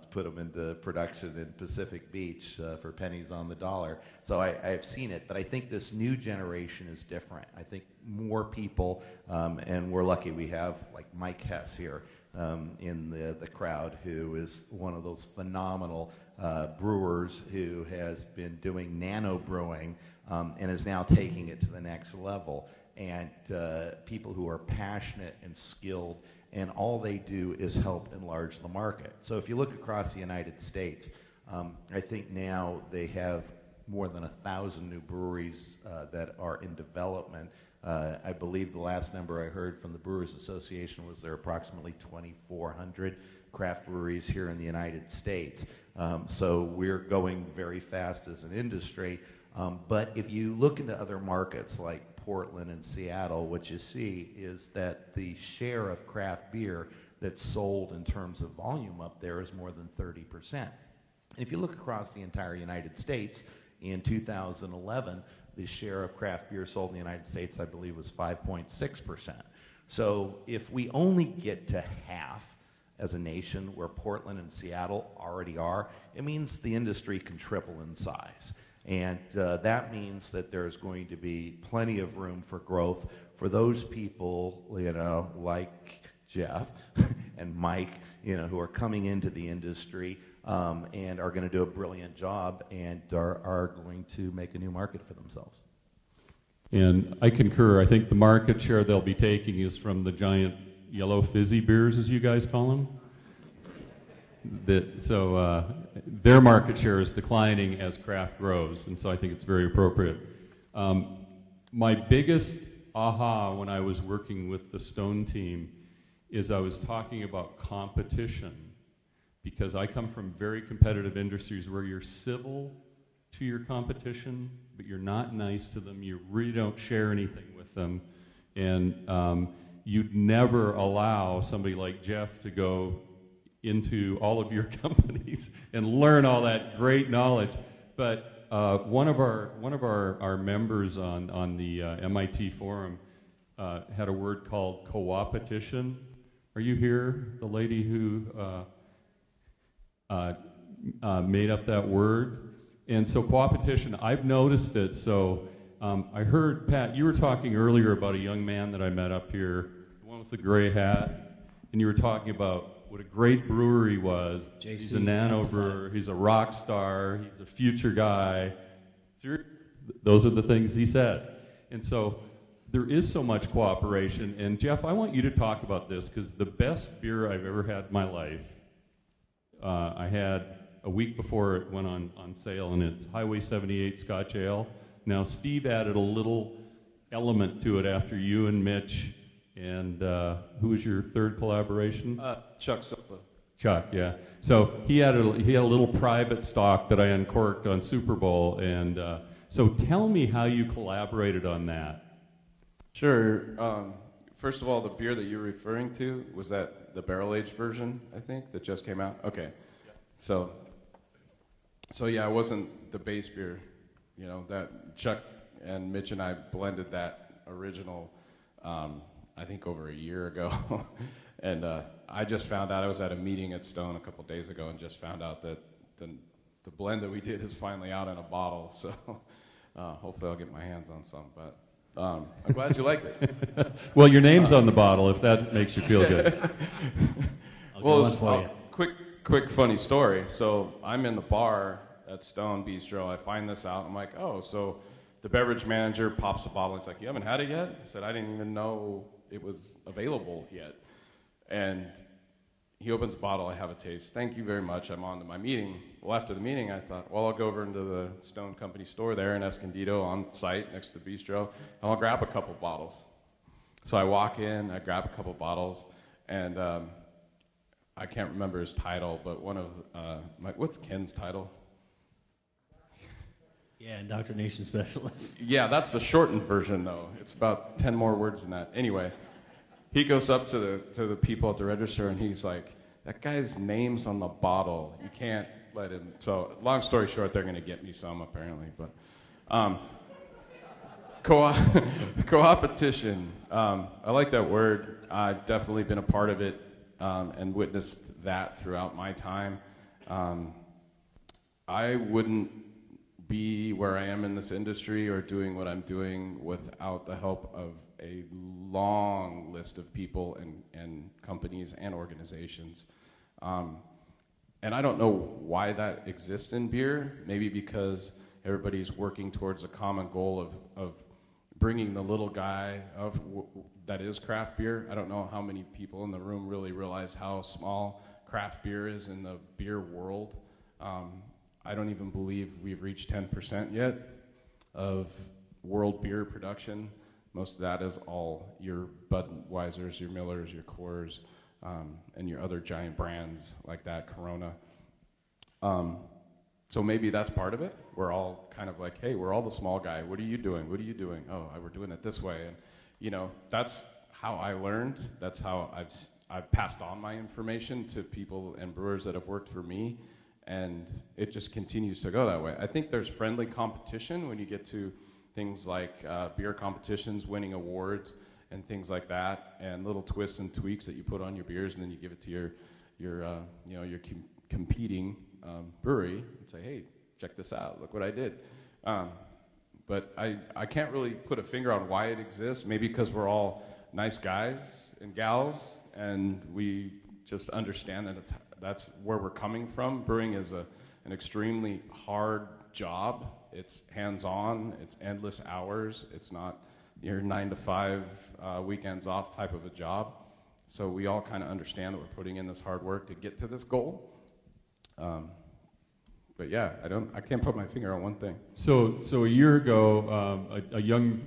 [SPEAKER 2] put them into production in Pacific Beach for pennies on the dollar. So I've seen it, but I think this new generation is different. I think more people, and we're lucky we have like Mike Hess here in the crowd, who is one of those phenomenal brewers who has been doing nano brewing and is now taking it to the next level. And people who are passionate and skilled, and all they do is help enlarge the market. So if you look across the United States, I think now they have more than 1,000 new breweries that are in development. I believe the last number I heard from the Brewers Association was there are approximately 2,400 craft breweries here in the United States. So we're going very fast as an industry. But if you look into other markets like Portland and Seattle, what you see is that the share of craft beer that's sold in terms of volume up there is more than 30%. And if you look across the entire United States, in 2011, the share of craft beer sold in the United States, I believe, was 5.6%. So if we only get to half as a nation where Portland and Seattle already are, it means the industry can triple in size. And that means that there's going to be plenty of room for growth for those people, like Jeff and Mike, who are coming into the industry and are going to do a brilliant job and are going to make a new market for themselves.
[SPEAKER 1] And I concur. I think the market share they'll be taking is from the giant yellow fizzy beers, as you guys call them. Their market share is declining as craft grows, and so I think it's very appropriate. My biggest aha when I was working with the Stone team is I was talking about competition, because I come from very competitive industries where you're civil to your competition, but you're not nice to them. You really don't share anything with them. And you'd never allow somebody like Jeff to go into all of your companies and learn all that great knowledge. But one of our members on the MIT forum had a word called co-opetition. Are you here? The lady who made up that word. And so co-opetition, I've noticed it. So I heard, Pat, you were talking earlier about a young man that I met up here, the one with the gray hat, and you were talking about what a great brewery was.
[SPEAKER 4] JC,
[SPEAKER 1] he's a nano brewer, he's a rock star, he's a future guy. Those are the things he said. And so there is so much cooperation. And Jeff, I want you to talk about this, because the best beer I've ever had in my life, I had a week before it went on sale, and it's Highway 78 Scotch Ale. Now, Steve added a little element to it after you and Mitch, and who was your third collaboration?
[SPEAKER 5] Chuck Silva.
[SPEAKER 1] Chuck, yeah. So he had a little private stock that I uncorked on Super Bowl, and so tell me how you collaborated on that.
[SPEAKER 5] Sure. First of all, the beer that you're referring to, was that the barrel-aged version, I think, that just came out? Okay. Yeah. So yeah, it wasn't the base beer. You know, that Chuck and Mitch and I blended that original, I think over a year ago. And I just found out, I was at a meeting at Stone a couple days ago and just found out that the blend that we did is finally out in a bottle. So hopefully I'll get my hands on some. But I'm glad you liked it.
[SPEAKER 1] Well, your name's on the bottle, if that makes you feel good.
[SPEAKER 5] Well, quick funny story. So I'm in the bar at Stone Bistro. I find this out. I'm like, oh, so the beverage manager pops a bottle. He's like, you haven't had it yet? I said, I didn't even know it was available yet. And he opens the bottle. I have a taste. Thank you very much. I'm on to my meeting. Well, after the meeting, I thought, well, I'll go over into the Stone Company store there in Escondido on site next to the bistro, and I'll grab a couple bottles. So I walk in, I grab a couple bottles, and I can't remember his title, but one of what's Ken's title?
[SPEAKER 4] Yeah, indoctrination specialist.
[SPEAKER 5] Yeah, that's the shortened version, though. It's about 10 more words than that. Anyway, he goes up to the people at the register, and he's like, that guy's name's on the bottle. You can't let him. So long story short, they're going to get me some, apparently. But co-opetition. I like that word. I've definitely been a part of it and witnessed that throughout my time. I wouldn't be where I am in this industry or doing what I'm doing without the help of a long list of people and companies and organizations. And I don't know why that exists in beer. Maybe because everybody's working towards a common goal of bringing the little guy that is craft beer. I don't know how many people in the room really realize how small craft beer is in the beer world. I don't even believe we've reached 10% yet of world beer production. Most of that is all your Budweisers, your Millers, your Coors, and your other giant brands like that, Corona. So maybe that's part of it. We're all kind of like, hey, we're all the small guy. What are you doing? What are you doing? Oh, we're doing it this way. And you know, that's how I learned. That's how I've passed on my information to people and brewers that have worked for me. And it just continues to go that way. I think there's friendly competition when you get to things like beer competitions, winning awards, and things like that, and little twists and tweaks that you put on your beers, and then you give it to your competing brewery and say, hey, check this out, look what I did. But I can't really put a finger on why it exists. Maybe because we're all nice guys and gals, and we just understand that that's where we're coming from. Brewing is an extremely hard job. It's hands-on, it's endless hours. It's not your 9 to 5 weekends off type of a job. So we all kind of understand that we're putting in this hard work to get to this goal. But yeah, I can't put my finger on one thing.
[SPEAKER 1] So a year ago, a young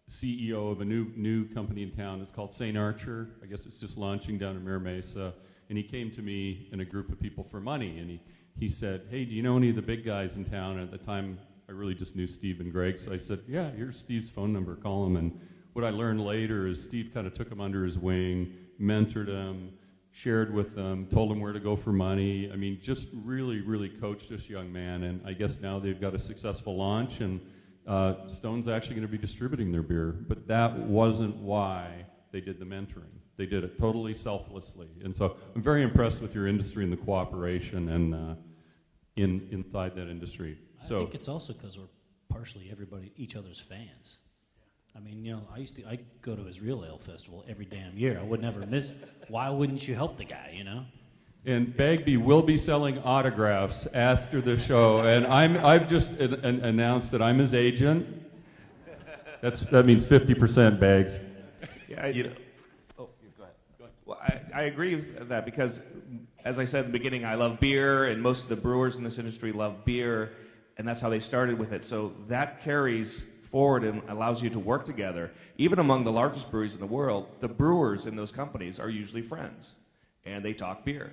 [SPEAKER 1] CEO of a new company in town, it's called St. Archer. I guess it's just launching down in Mira Mesa. and he came to me and a group of people for money, and he said, hey, do you know any of the big guys in town? And at the time, I really just knew Steve and Greg, so I said, yeah, here's Steve's phone number, call him. And what I learned later is Steve kind of took him under his wing, mentored him, shared with them, told him where to go for money. I mean, just really, really coached this young man, and I guess now they've got a successful launch, and Stone's actually going to be distributing their beer, but that wasn't why they did the mentoring. They did it totally selflessly, and so I'm very impressed with your industry and the cooperation and inside that industry.
[SPEAKER 4] I think it's also because we're partially each other's fans. I mean, you know, I go to his Real Ale Festival every damn year. I would never miss it. Why wouldn't you help the guy, you know?
[SPEAKER 1] And Bagby will be selling autographs after the show, and I've just announced that I'm his agent. That means 50% bags.
[SPEAKER 3] Yeah,
[SPEAKER 2] You know,
[SPEAKER 3] go ahead. Well, I agree with that because, as I said in the beginning, I love beer, and most of the brewers in this industry love beer, and that's how they started with it. So that carries forward and allows you to work together. Even among the largest breweries in the world, the brewers in those companies are usually friends, and they talk beer.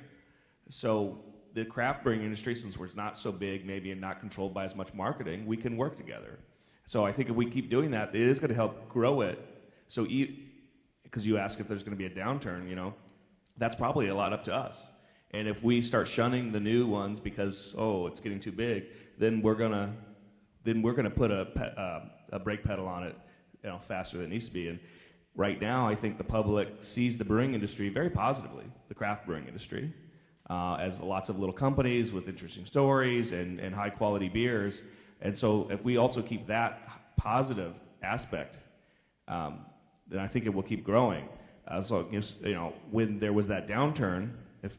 [SPEAKER 3] So the craft brewing industry, since we're not so big, maybe, and not controlled by as much marketing, we can work together. So I think if we keep doing that, it is going to help grow it. So because you ask if there's going to be a downturn, you know, that's probably a lot up to us. And if we start shunning the new ones because, oh, it's getting too big, then we're gonna put a brake pedal on it, you know, faster than it needs to be. And right now, I think the public sees the brewing industry very positively, the craft brewing industry, as lots of little companies with interesting stories and high quality beers. And so if we also keep that positive aspect, then I think it will keep growing. So, you know, when there was that downturn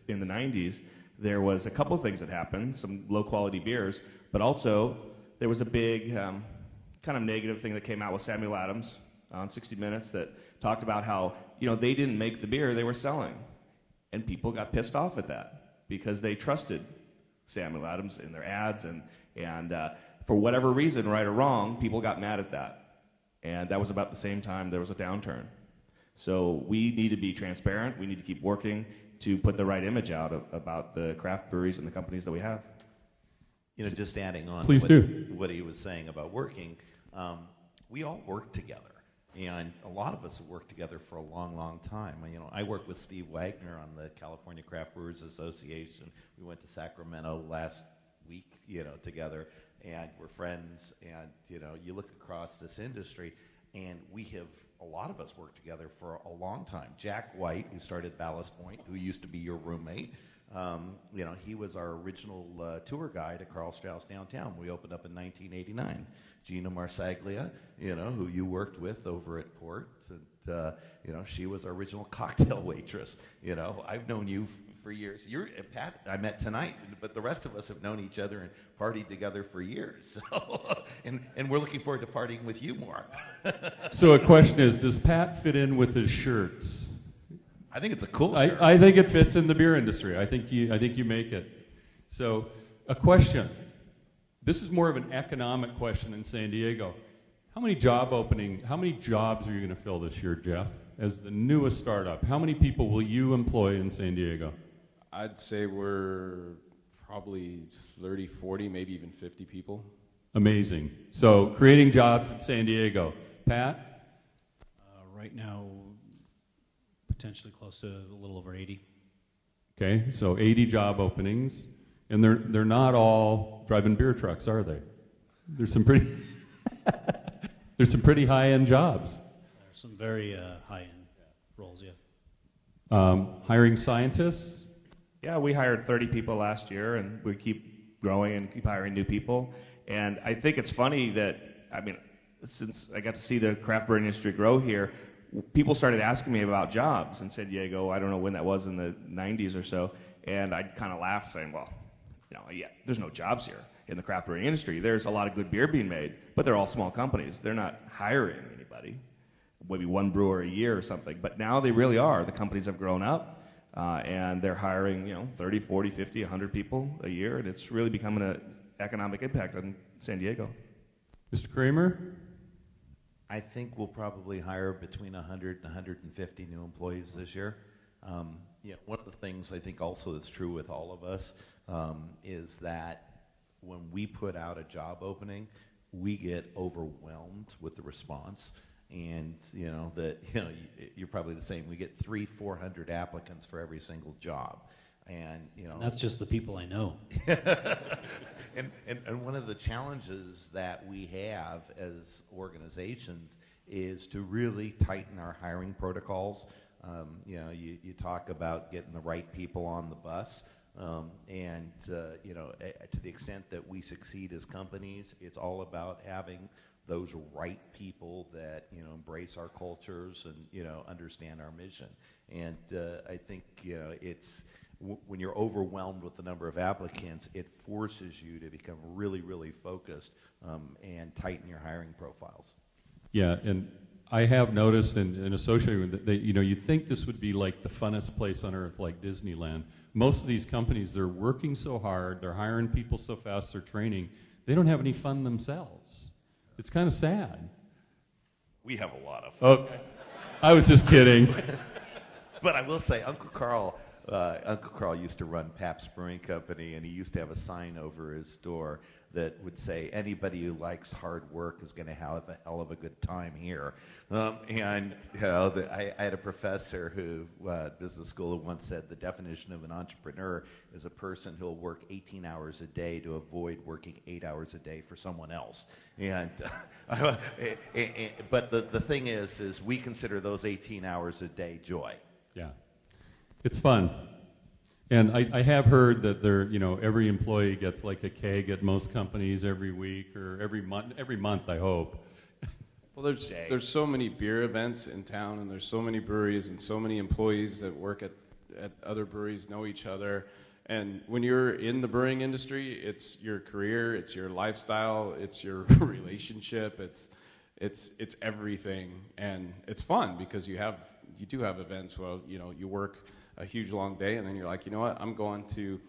[SPEAKER 3] in the 90s, there was a couple of things that happened, some low quality beers, but also there was a big kind of negative thing that came out with Samuel Adams on 60 Minutes that talked about how, you know, they didn't make the beer they were selling. And people got pissed off at that because they trusted Samuel Adams in their ads, and for whatever reason, right or wrong, people got mad at that. And that was about the same time there was a downturn. So we need to be transparent. We need to keep working to put the right image out about the craft breweries and the companies that we have.
[SPEAKER 2] You know, just adding on
[SPEAKER 1] Please do.
[SPEAKER 2] what he was saying about working, we all work together. And a lot of us have worked together for a long, long time. You know, I work with Steve Wagner on the California Craft Brewers Association. We went to Sacramento last week, you know, together, and we're friends. And, you know, you look across this industry, and a lot of us worked together for a long time. Jack White, who started Ballast Point, who used to be your roommate, you know, he was our original tour guide at Carl Strauss Downtown. We opened up in 1989. Gina Marsaglia, you know, who you worked with over at Port, and, you know, she was our original cocktail waitress. You know, I've known you for years. Pat, I met tonight, but the rest of us have known each other and partied together for years. So, and we're looking forward to partying with you more.
[SPEAKER 1] So a question is, does Pat fit in with his shirts?
[SPEAKER 2] I think it's a cool shirt.
[SPEAKER 1] I think it fits in the beer industry. I think you make it. So a question. This is more of an economic question in San Diego. How many jobs are you going to fill this year, Jeff? As the newest startup, how many people will you employ in San Diego?
[SPEAKER 5] I'd say we're probably 30, 40, maybe even 50 people.
[SPEAKER 1] Amazing. So creating jobs in San Diego. Pat?
[SPEAKER 4] Right now, potentially close to a little over 80.
[SPEAKER 1] Okay, so 80 job openings. And they're not all driving beer trucks, are they? There's some pretty high-end jobs.
[SPEAKER 4] There's some very high-end roles, yeah.
[SPEAKER 1] Hiring scientists?
[SPEAKER 3] Yeah, we hired 30 people last year, and we keep growing and keep hiring new people. And I think it's funny that, I mean, since I got to see the craft brewing industry grow here, people started asking me about jobs in San Diego. I don't know when that was, in the 90s or so. And I'd kind of laugh, saying, well, you know, yeah, there's no jobs here in the craft brewing industry. There's a lot of good beer being made, but they're all small companies. They're not hiring anybody, maybe one brewer a year or something. But now they really are. The companies have grown up, and they're hiring, you know, 30, 40, 50, 100 people a year, and it's really becoming an economic impact on San Diego.
[SPEAKER 1] Mr. Kramer?
[SPEAKER 2] I think we'll probably hire between 100 and 150 new employees this year. One of the things I think also that's true with all of us is that when we put out a job opening, we get overwhelmed with the response. And you're probably the same. We get 300-400 applicants for every single job, and
[SPEAKER 4] that's just the people I know.
[SPEAKER 2] and one of the challenges that we have as organizations is to really tighten our hiring protocols. You talk about getting the right people on the bus, and to the extent that we succeed as companies, it's all about having those right people that embrace our cultures and understand our mission. And I think it's when you're overwhelmed with the number of applicants, it forces you to become really, really focused and tighten your hiring profiles.
[SPEAKER 1] Yeah, and I have noticed and associated with it, you'd think this would be like the funnest place on earth, like Disneyland. Most of these companies, they're working so hard, they're hiring people so fast, they're training, they don't have any fun themselves. It's kind of sad.
[SPEAKER 2] We have a lot of fun.
[SPEAKER 1] Okay. I was just kidding.
[SPEAKER 2] But I will say, Uncle Carl used to run Pabst Brewing Company, and he used to have a sign over his door that would say, anybody who likes hard work is going to have a hell of a good time here. I had a professor who, business school, who once said the definition of an entrepreneur is a person who'll work 18 hours a day to avoid working 8 hours a day for someone else. And but the thing is we consider those 18 hours a day joy.
[SPEAKER 1] Yeah, it's fun. And I have heard that every employee gets like a keg at most companies every week or every month, I hope.
[SPEAKER 5] Well, there's so many beer events in town, and there's so many breweries and so many employees that work at other breweries know each other. And when you're in the brewing industry, it's your career, it's your lifestyle, it's your relationship, it's everything, and it's fun because you do have events where you work a huge long day, and then you're like, you know what, I'm going to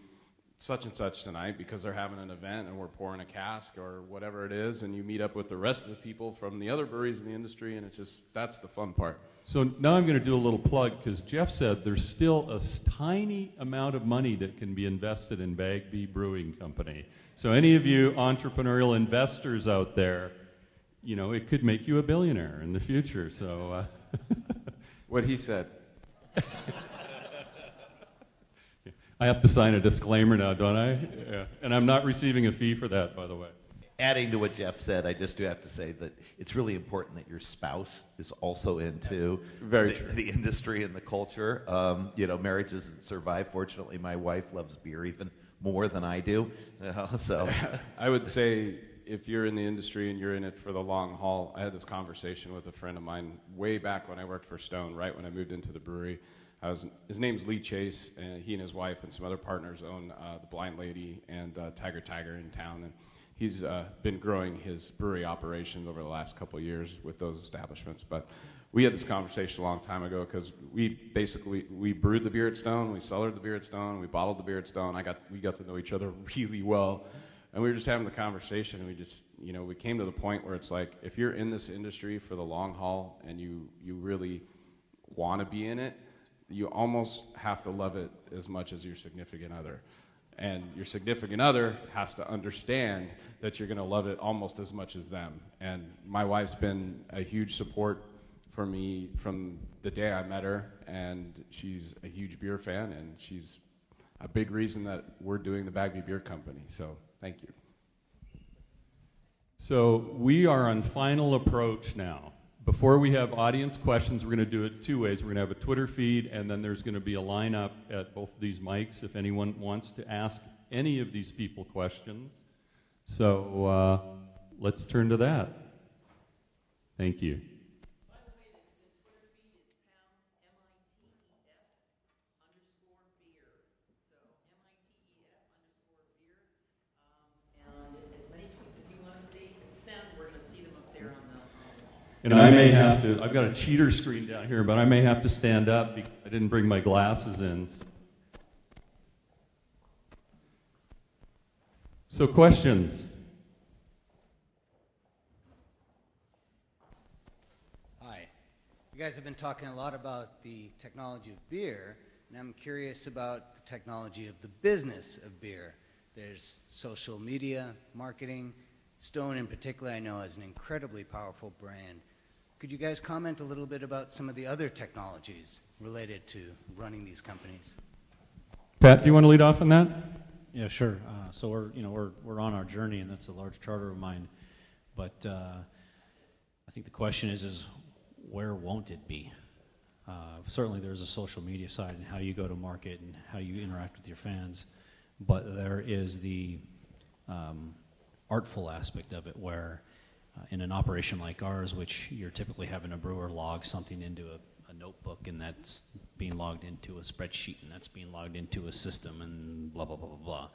[SPEAKER 5] such and such tonight because they're having an event and we're pouring a cask or whatever it is, and you meet up with the rest of the people from the other breweries in the industry, and that's the fun part.
[SPEAKER 1] So now I'm going to do a little plug because Jeff said there's still a tiny amount of money that can be invested in Bagby Brewing Company. So any of you entrepreneurial investors out there, it could make you a billionaire in the future. So
[SPEAKER 5] what he said.
[SPEAKER 1] I have to sign a disclaimer now, don't I? Yeah. And I'm not receiving a fee for that, by the way.
[SPEAKER 2] Adding to what Jeff said, I just do have to say that it's really important that your spouse is also into the industry and the culture. Marriage doesn't survive. Fortunately, my wife loves beer even more than I do. So
[SPEAKER 5] I would say if you're in the industry and you're in it for the long haul, I had this conversation with a friend of mine way back when I worked for Stone, right when I moved into the brewery. His name's Lee Chase, and he and his wife and some other partners own the Blind Lady and Tiger in town, and he's been growing his brewery operations over the last couple of years with those establishments. But we had this conversation a long time ago because we brewed the beer at Stone, we cellared the beer at Stone, we bottled the beer at Stone. We got to know each other really well, and we were just having the conversation, and we came to the point where it's like, if you're in this industry for the long haul and you really want to be in it, you almost have to love it as much as your significant other. And your significant other has to understand that you're going to love it almost as much as them. And my wife's been a huge support for me from the day I met her, and she's a huge beer fan, and she's a big reason that we're doing the Bagby Beer Company. So thank you.
[SPEAKER 1] So we are on final approach now. Before we have audience questions, we're going to do it two ways. We're going to have a Twitter feed, and then there's going to be a lineup at both of these mics if anyone wants to ask any of these people questions. So let's turn to that. Thank you.
[SPEAKER 7] By the way, the Twitter feed is #MITEF_beer. So #MITEF_beer. And as many tweets as you want to see, send. We're going to see them up there on the.
[SPEAKER 1] And I may have to, I've got a cheater screen down here, but I may have to stand up because I didn't bring my glasses in. So questions?
[SPEAKER 8] Hi. You guys have been talking a lot about the technology of beer, and I'm curious about the technology of the business of beer. There's social media, marketing. Stone in particular I know is an incredibly powerful brand. Could you guys comment a little bit about some of the other technologies related to running these companies?
[SPEAKER 1] Pat, do you want to lead off on that?
[SPEAKER 4] Yeah, sure. So we're on our journey, and that's a large charter of mine. But I think the question is where won't it be? Certainly there's a social media side and how you go to market and how you interact with your fans. But there is the artful aspect of it where in an operation like ours, which you're typically having a brewer log something into a notebook, and that's being logged into a spreadsheet, and that's being logged into a system, and blah, blah, blah, blah,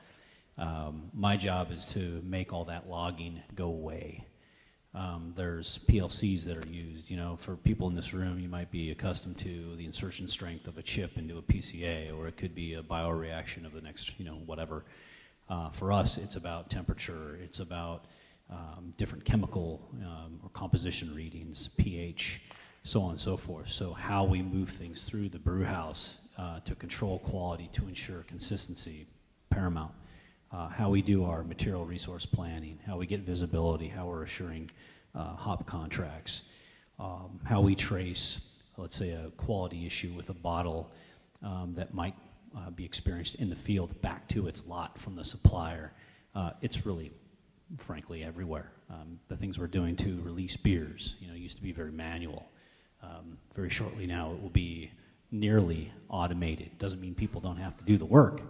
[SPEAKER 4] blah. My job is to make all that logging go away. There's PLCs that are used. You know, for people in this room, you might be accustomed to the insertion strength of a chip into a PCA, or it could be a bioreaction of the next, whatever. For us, it's about temperature. It's about different chemical or composition readings, pH, so on and so forth. So how we move things through the brew house to control quality, to ensure consistency, paramount. How we do our material resource planning, how we get visibility, how we're assuring hop contracts, how we trace, let's say, a quality issue with a bottle that might be experienced in the field back to its lot from the supplier. It's really, frankly, everywhere. The things we're doing to release beers, used to be very manual. Very shortly now, it will be nearly automated. Doesn't mean people don't have to do the work,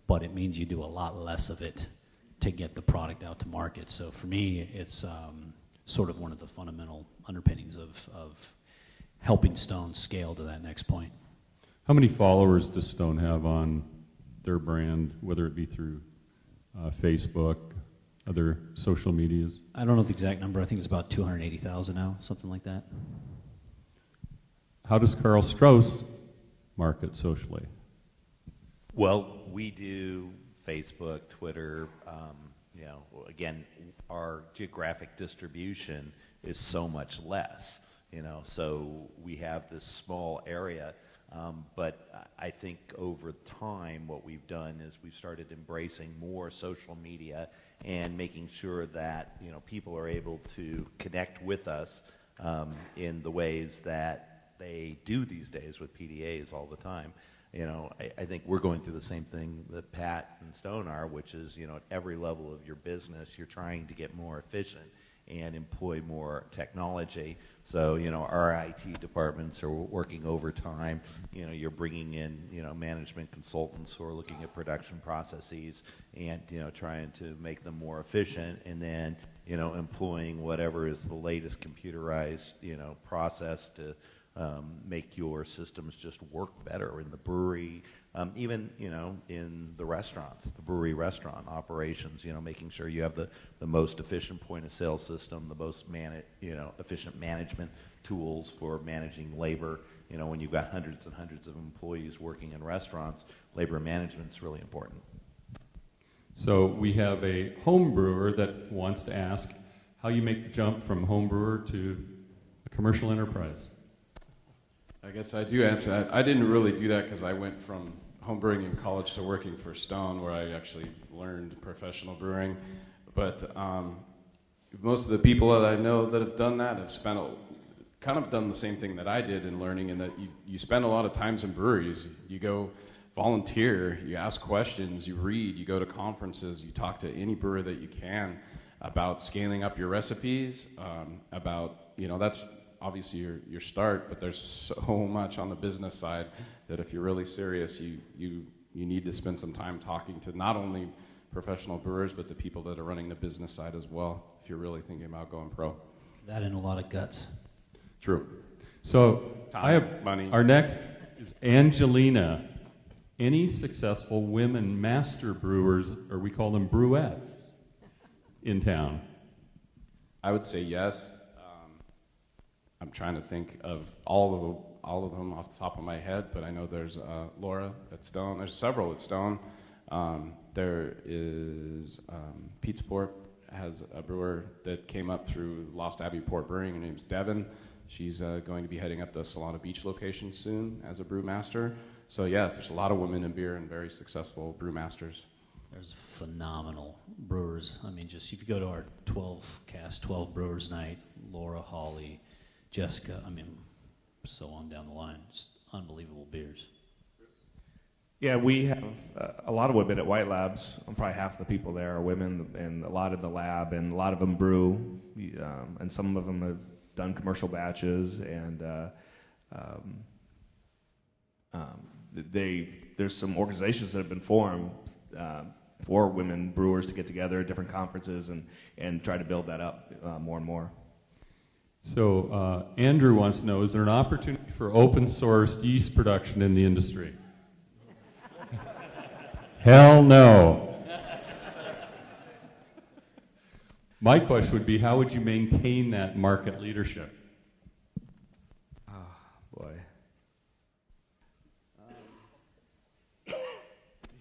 [SPEAKER 4] but it means you do a lot less of it to get the product out to market. So for me, it's sort of one of the fundamental underpinnings of helping Stone scale to that next point.
[SPEAKER 1] How many followers does Stone have on their brand, whether it be through Facebook, other social medias?
[SPEAKER 4] I don't know the exact number. I think it's about 280,000 now, something like that.
[SPEAKER 1] How does Karl Strauss market socially?
[SPEAKER 2] Well, we do Facebook, Twitter. Again, our geographic distribution is so much less. So we have this small area. But I think over time, what we've done is we've started embracing more social media and making sure that people are able to connect with us in the ways that they do these days with PDAs all the time. I think we're going through the same thing that Pat and Stone are, which is, at every level of your business, you're trying to get more efficient and employ more technology. So, our IT departments are working overtime. You're bringing in, management consultants who are looking at production processes and, trying to make them more efficient, and then, employing whatever is the latest computerized, process to make your systems just work better in the brewery, even in the restaurants, the brewery restaurant operations. Making sure you have the most efficient point of sale system, the most efficient management tools for managing labor. When you've got hundreds and hundreds of employees working in restaurants, labor management's really important.
[SPEAKER 1] So we have a home brewer that wants to ask how you make the jump from home brewer to a commercial enterprise.
[SPEAKER 5] I guess I do answer that. I didn't really do that because I went from homebrewing in college to working for Stone, where I actually learned professional brewing. But most of the people that I know that have done that have kind of done the same thing that I did in learning, in that you spend a lot of times in breweries. You go volunteer, you ask questions, you read, you go to conferences, you talk to any brewer that you can about scaling up your recipes, that's obviously your start, but there's so much on the business side that if you're really serious, you need to spend some time talking to not only professional brewers, but the people that are running the business side as well, if you're really thinking about going pro.
[SPEAKER 4] That and a lot of guts.
[SPEAKER 5] True.
[SPEAKER 1] So
[SPEAKER 5] Time,
[SPEAKER 1] I have
[SPEAKER 5] money.
[SPEAKER 1] Our next is Angelina. Any successful women master brewers, or we call them brewettes, in town?
[SPEAKER 5] I would say yes. I'm trying to think of all of them off the top of my head, but I know there's Laura at Stone. There's several at Stone. There is Pete'sport has a brewer that came up through Lost Abbey Port Brewing. Her name's Devin. She's going to be heading up the Solana Beach location soon as a brewmaster. So yes, there's a lot of women in beer and very successful brewmasters.
[SPEAKER 4] There's phenomenal brewers. I mean, just if you go to our 12 brewers night, Laura, Holly, Jessica, I mean, so on down the line, just unbelievable beers.
[SPEAKER 3] Yeah, we have a lot of women at White Labs. Probably half the people there are women, and a lot in the lab, and a lot of them brew, and some of them have done commercial batches, and there's some organizations that have been formed for women brewers to get together at different conferences and try to build that up more and more.
[SPEAKER 1] So Andrew wants to know, is there an opportunity for open source yeast production in the industry? Hell no. My question would be, how would you maintain that market leadership?
[SPEAKER 3] Oh, boy.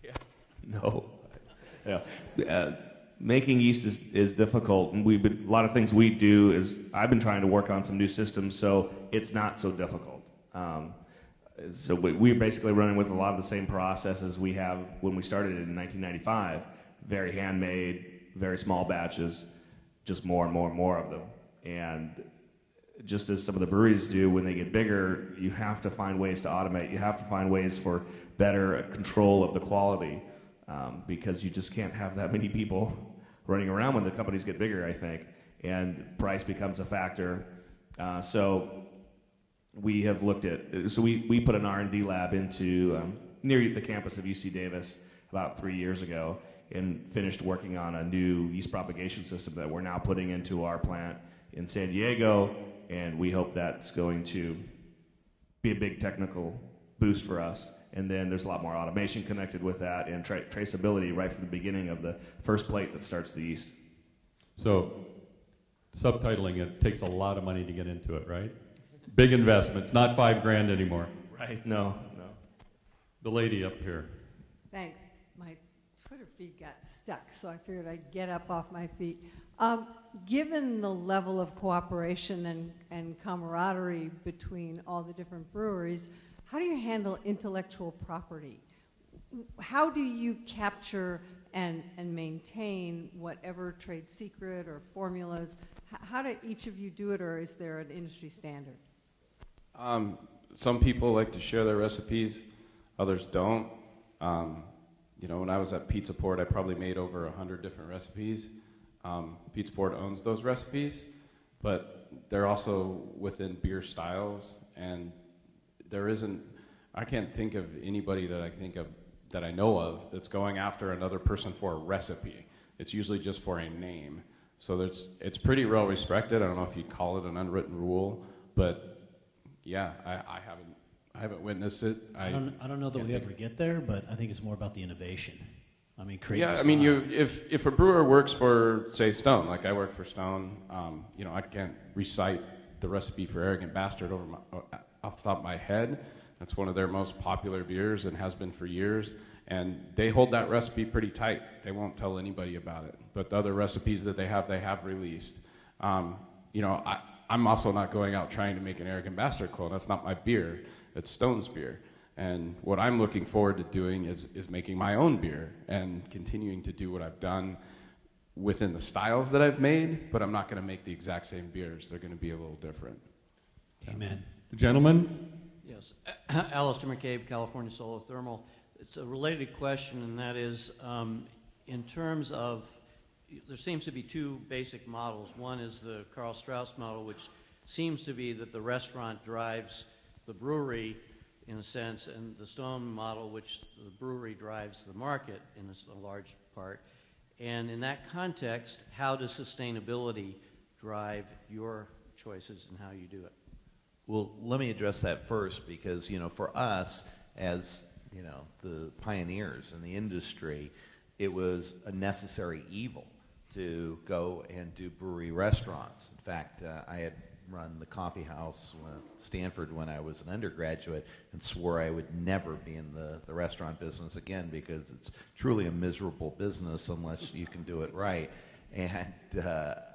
[SPEAKER 3] Yeah. No. Yeah. Making yeast is difficult, and a lot of things we do is, I've been trying to work on some new systems, so it's not so difficult. So we're basically running with a lot of the same processes we have when we started in 1995. Very handmade, very small batches, just more and more and more of them. And just as some of the breweries do, when they get bigger, you have to find ways to automate. You have to find ways for better control of the quality, because you just can't have that many people running around when the companies get bigger, I think. And price becomes a factor. So we have looked at, so we put an R&D lab into near the campus of UC Davis about 3 years ago, and finished working on a new yeast propagation system that we're now putting into our plant in San Diego, and we hope that's going to be a big technical boost for us. And then there's a lot more automation connected with that, and traceability right from the beginning of the first plate that starts the yeast.
[SPEAKER 1] So subtitling it takes a lot of money to get into it, right? Big investments, not $5,000 anymore.
[SPEAKER 3] Right, no.
[SPEAKER 1] The lady up here.
[SPEAKER 9] Thanks. My Twitter feed got stuck, so I figured I'd get up off my feet. Given the level of cooperation and camaraderie between all the different breweries, how do you handle intellectual property? How do you capture and maintain whatever trade secret or formulas? How do each of you do it, or is there an industry standard?
[SPEAKER 5] Some people like to share their recipes, others don't. You know, when I was at Pizza Port, I probably made over 100 different recipes. Pizza Port owns those recipes, but they're also within beer styles, and there isn't, I can't think of anybody that I know of that's going after another person for a recipe. It's usually just for a name. So it's pretty well respected. I don't know if you'd call it an unwritten rule, but yeah, I haven't witnessed it. I
[SPEAKER 4] don't know that we ever get there, but I think it's more about the innovation. I mean,
[SPEAKER 5] yeah, I mean, if a brewer works for, say, Stone, like I work for Stone, you know, I can't recite the recipe for Arrogant Bastard off the top of my head. That's one of their most popular beers and has been for years. And they hold that recipe pretty tight. They won't tell anybody about it. But the other recipes that they have released. You know, I'm also not going out trying to make an Arrogant Bastard clone. That's not my beer. It's Stone's beer. And what I'm looking forward to doing is making my own beer and continuing to do what I've done within the styles that I've made, but I'm not going to make the exact same beers. They're going to be a little different.
[SPEAKER 4] Amen.
[SPEAKER 1] Gentlemen?
[SPEAKER 10] Yes. Alistair McCabe, California Solar Thermal. It's a related question, and that is, in terms of, there seems to be two basic models. One is the Karl Strauss model, which seems to be that the restaurant drives the brewery, in a sense, and the Stone model, which the brewery drives the market in a large part. And in that context, how does sustainability drive your choices and how you do it?
[SPEAKER 2] Well, let me address that first, because, you know, for us, as, you know, the pioneers in the industry, it was a necessary evil to go and do brewery restaurants. In fact, I had run the coffee house at Stanford when I was an undergraduate and swore I would never be in the restaurant business again, because it's truly a miserable business unless you can do it right. And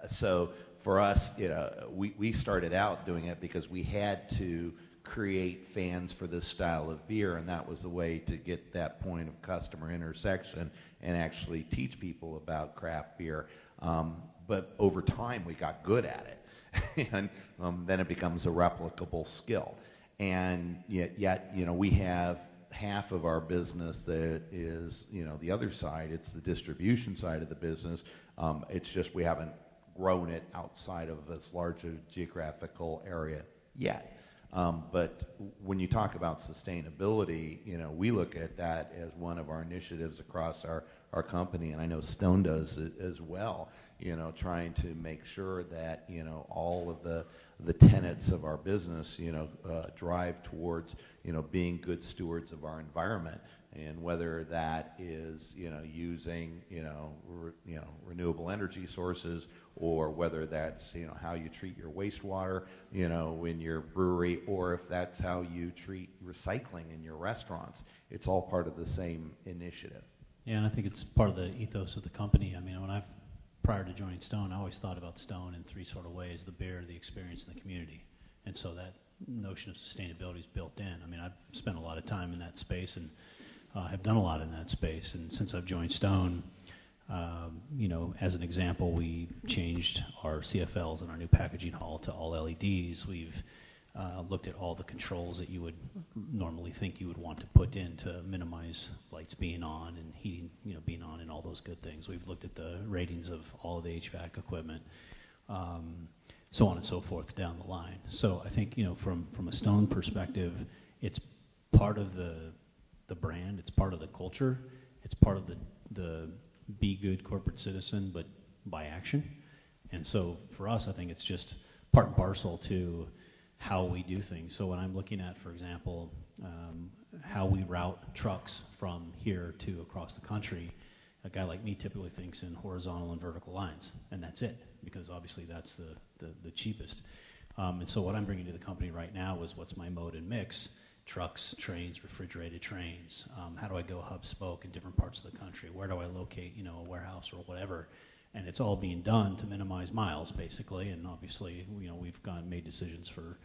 [SPEAKER 2] so for us, we started out doing it because we had to create fans for this style of beer, and that was the way to get that point of customer intersection and actually teach people about craft beer. But over time, we got good at it, and then it becomes a replicable skill. And yet, we have half of our business that is, the other side. It's the distribution side of the business. It's just we haven't grown it outside of this larger geographical area yet. But when you talk about sustainability, we look at that as one of our initiatives across our company, and I know Stone does it as well, trying to make sure that, all of the tenets of our business, drive towards, being good stewards of our environment. And whether that is, using, renewable energy sources, or whether that's, how you treat your wastewater, in your brewery, or if that's how you treat recycling in your restaurants. It's all part of the same initiative.
[SPEAKER 4] Yeah, and I think it's part of the ethos of the company. I mean, prior to joining Stone, I always thought about Stone in three sort of ways: the beer, the experience, and the community. And so that notion of sustainability is built in. I mean, I've spent a lot of time in that space and have done a lot in that space. And since I've joined Stone, as an example, we changed our CFLs in our new packaging hall to all LEDs. We've looked at all the controls that you would normally think you would want to put in to minimize lights being on and heating, being on, and all those good things. We've looked at the ratings of all of the HVAC equipment, so on and so forth down the line. So I think, from a Stone perspective, it's part of the brand, it's part of the culture, it's part of the be good corporate citizen, but by action. And so for us, I think it's just part and parcel to how we do things. So when I'm looking at, for example, how we route trucks from here to across the country, a guy like me typically thinks in horizontal and vertical lines, and that's it, because obviously that's the cheapest. And so what I'm bringing to the company right now is what's my mode and mix: trucks, trains, refrigerated trains. How do I go hub spoke in different parts of the country? Where do I locate, a warehouse or whatever? And it's all being done to minimize miles, basically. And obviously, we've made decisions for,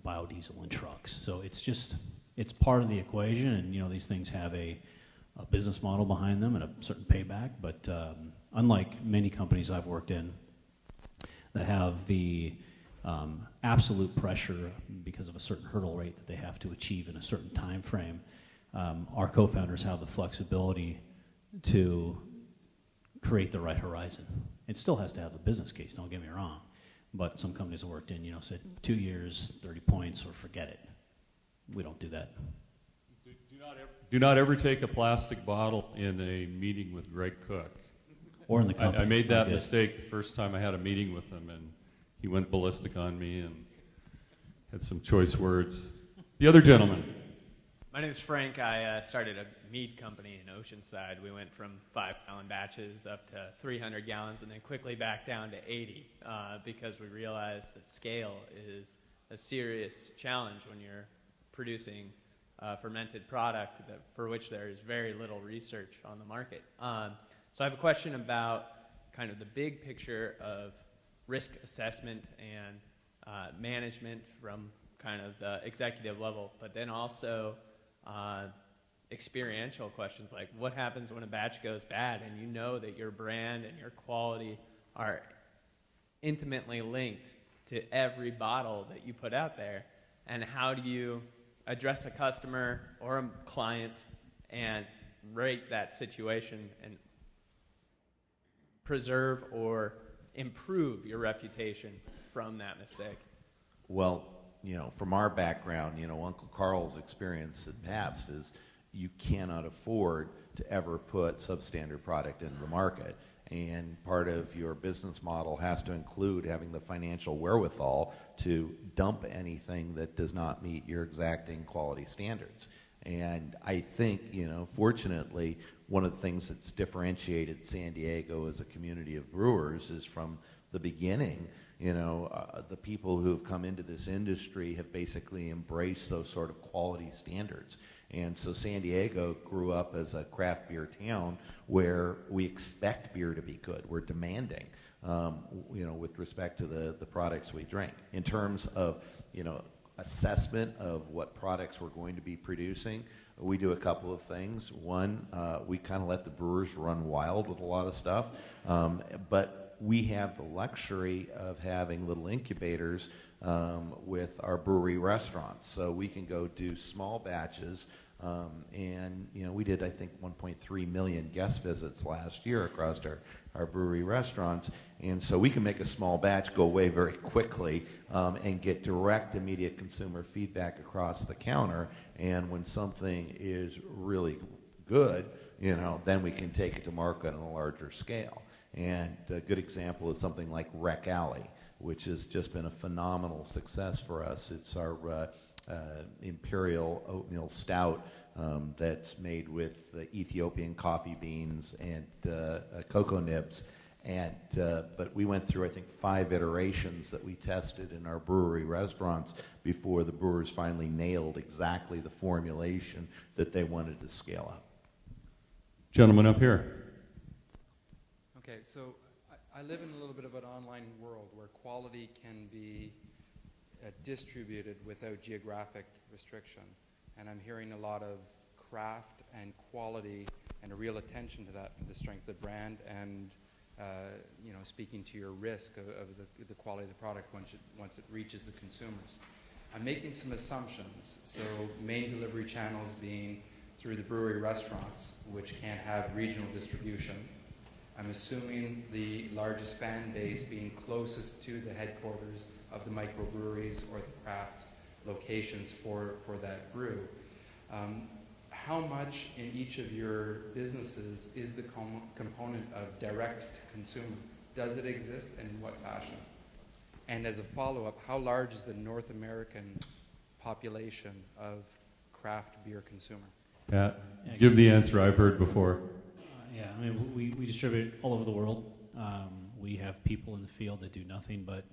[SPEAKER 4] biodiesel in trucks. So it's part of the equation. And these things have a business model behind them and a certain payback. But unlike many companies I've worked in that have the absolute pressure because of a certain hurdle rate that they have to achieve in a certain time frame, our co-founders have the flexibility to create the right horizon. It still has to have a business case, don't get me wrong, but some companies I worked in, said 2 years, 30 points, or forget it. We don't do that.
[SPEAKER 1] Do not ever take a plastic bottle in a meeting with Greg Cook.
[SPEAKER 4] Or in the company.
[SPEAKER 1] I made that mistake the first time I had a meeting with him, and he went ballistic on me and had some choice words. The other gentleman.
[SPEAKER 11] My name is Frank. I started a mead company in Oceanside. We went from 5-gallon batches up to 300 gallons and then quickly back down to 80 because we realized that scale is a serious challenge when you're producing a fermented product for which there is very little research on the market. So I have a question about kind of the big picture of risk assessment and management from kind of the executive level, but then also experiential questions like what happens when a batch goes bad and you know that your brand and your quality are intimately linked to every bottle that you put out there, and how do you address a customer or a client and rate that situation and preserve or improve your reputation from that mistake?
[SPEAKER 2] Well, from our background, Uncle Carl's experience at Pabst is you cannot afford to ever put substandard product into the market. And part of your business model has to include having the financial wherewithal to dump anything that does not meet your exacting quality standards. And I think, fortunately, one of the things that's differentiated San Diego as a community of brewers is from the beginning, the people who have come into this industry have basically embraced those sort of quality standards. And so San Diego grew up as a craft beer town where we expect beer to be good. We're demanding. with respect to the products we drink. In terms of, assessment of what products we're going to be producing, we do a couple of things. One, we kind of let the brewers run wild with a lot of stuff, but we have the luxury of having little incubators with our brewery restaurants, so we can go do small batches. And we did, I think, 1.3 million guest visits last year across our brewery restaurants, and so we can make a small batch go away very quickly and get direct, immediate consumer feedback across the counter. And when something is really good, then we can take it to market on a larger scale. And a good example is something like Rec Alley, which has just been a phenomenal success for us. It's our imperial oatmeal stout that's made with Ethiopian coffee beans and cocoa nibs. But we went through, I think, 5 iterations that we tested in our brewery restaurants before the brewers finally nailed exactly the formulation that they wanted to scale up.
[SPEAKER 1] Gentleman up here.
[SPEAKER 12] Okay, so I live in a little bit of an online world where quality can be distributed without geographic restriction. And I'm hearing a lot of craft and quality and a real attention to that for the strength of the brand and speaking to your risk of the quality of the product once it reaches the consumers. I'm making some assumptions. So main delivery channels being through the brewery restaurants, which can't have regional distribution. I'm assuming the largest fan base being closest to the headquarters of the microbreweries or the craft locations for that brew. How much in each of your businesses is the component of direct to consumer? Does it exist, and in what fashion? And as a follow-up, how large is the North American population of craft beer consumer?
[SPEAKER 1] Pat, give the answer I've heard before.
[SPEAKER 4] We distribute all over the world. We have people in the field that do nothing but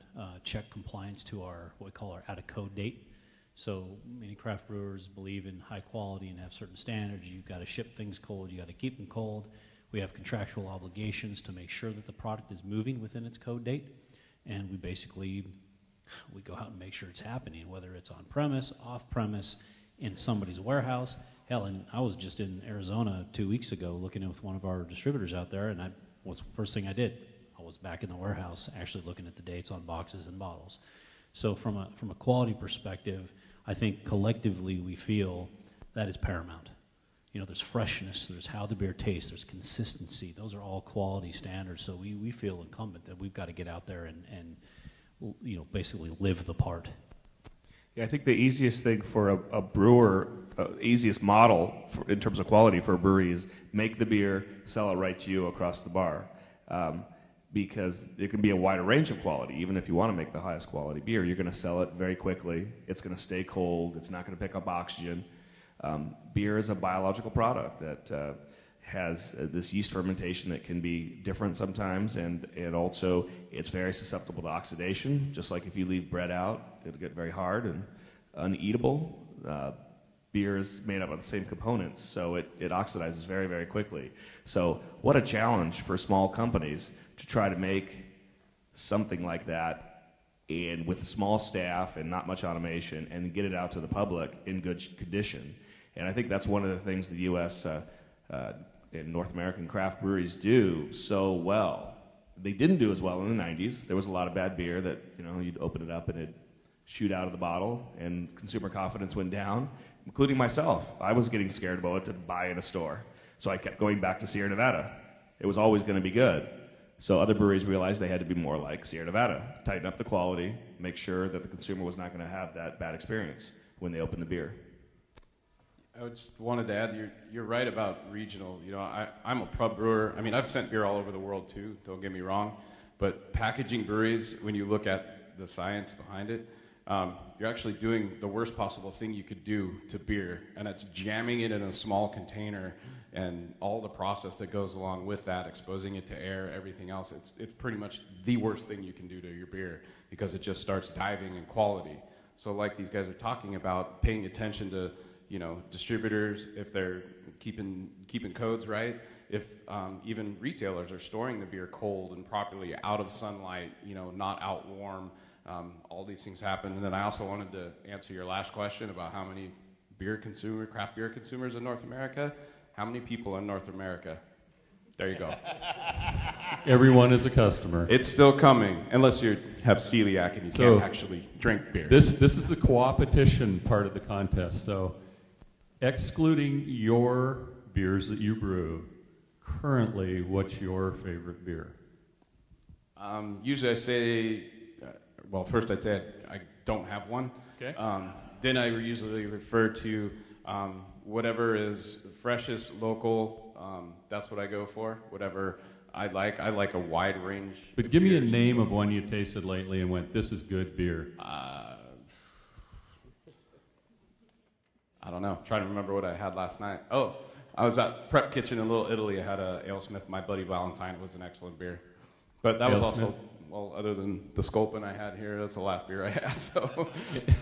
[SPEAKER 4] check compliance to what we call our out-of-code date. So many craft brewers believe in high quality and have certain standards. You've got to ship things cold. You got to keep them cold. We have contractual obligations to make sure that the product is moving within its code date. And we go out and make sure it's happening, whether it's on premise, off premise, in somebody's warehouse. Hell, and I was just in Arizona 2 weeks ago looking with one of our distributors out there, and what's the first thing I did? I was back in the warehouse actually looking at the dates on boxes and bottles. So from a quality perspective, I think collectively we feel that is paramount. There's freshness, there's how the beer tastes, there's consistency. Those are all quality standards. So we feel incumbent that we've got to get out there and basically live the part.
[SPEAKER 3] Yeah, I think the easiest thing for a brewer, easiest model in terms of quality for a brewery is make the beer, sell it right to you across the bar. Because there can be a wider range of quality. Even if you want to make the highest quality beer, you're going to sell it very quickly. It's going to stay cold. It's not going to pick up oxygen. Beer is a biological product that has this yeast fermentation that can be different sometimes, and also it's very susceptible to oxidation. Just like if you leave bread out, it'll get very hard and uneatable. Beer is made up of the same components, so it oxidizes very, very quickly. So what a challenge for small companies to try to make something like that and with a small staff and not much automation and get it out to the public in good condition. And I think that's one of the things the U.S. And North American craft breweries do so well. They didn't do as well in the 90s. There was a lot of bad beer that, you'd open it up and it'd shoot out of the bottle, and consumer confidence went down, including myself. I was getting scared about what to buy in a store. So I kept going back to Sierra Nevada. It was always going to be good. So other breweries realized they had to be more like Sierra Nevada, tighten up the quality, make sure that the consumer was not going to have that bad experience when they opened the beer.
[SPEAKER 5] I just wanted to add, you're right about regional. I'm a pub brewer. I mean, I've sent beer all over the world too, don't get me wrong. But packaging breweries, when you look at the science behind it, you're actually doing the worst possible thing you could do to beer, and it's jamming it in a small container and all the process that goes along with that, exposing it to air, everything else. It's pretty much the worst thing you can do to your beer because it just starts diving in quality. So like these guys are talking about, paying attention to you know, distributors, if they're keeping codes right, if even retailers are storing the beer cold and properly out of sunlight, you know, not out warm. All these things happen. And then I also wanted to answer your last question about how many craft beer consumers in North America. How many people in North America? There you go.
[SPEAKER 1] Everyone is a customer.
[SPEAKER 5] It's still coming, unless you have celiac and you can't actually drink beer.
[SPEAKER 1] This is the co-opetition part of the contest. So, excluding your beers that you brew, currently, what's your favorite beer?
[SPEAKER 5] Usually I say, well, first I'd say I don't have one.
[SPEAKER 1] Okay.
[SPEAKER 5] Then I usually refer to whatever is freshest, local. That's what I go for. Whatever I like. I like a wide range.
[SPEAKER 1] But give me a name of one you tasted lately and went, this is good beer.
[SPEAKER 5] I don't know. Trying to remember what I had last night. Oh, I was at Prep Kitchen in Little Italy. I had a AleSmith. My buddy Valentine. It was an excellent beer. But that was also, well, other than the Sculpin I had here, that's the last beer I had. So.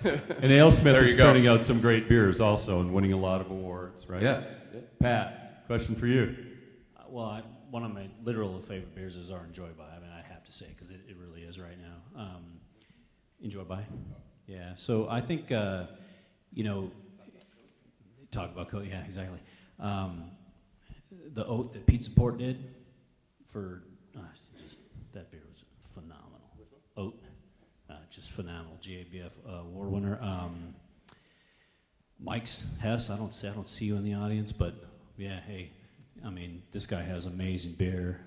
[SPEAKER 1] And AleSmith is turning out some great beers also and winning a lot of awards, right?
[SPEAKER 5] Yeah.
[SPEAKER 1] Pat, question for you.
[SPEAKER 4] Well, one of my literal favorite beers is our Enjoy By. I mean, I have to say, because it really is right now. Enjoy By. Yeah, so I think, you know, talk about yeah, exactly. The oat that Pizza Port did for, that beer was phenomenal. Oat, just phenomenal. GABF award winner. Mike's Hess. I don't see you in the audience, but yeah, hey, I mean, this guy has amazing beer.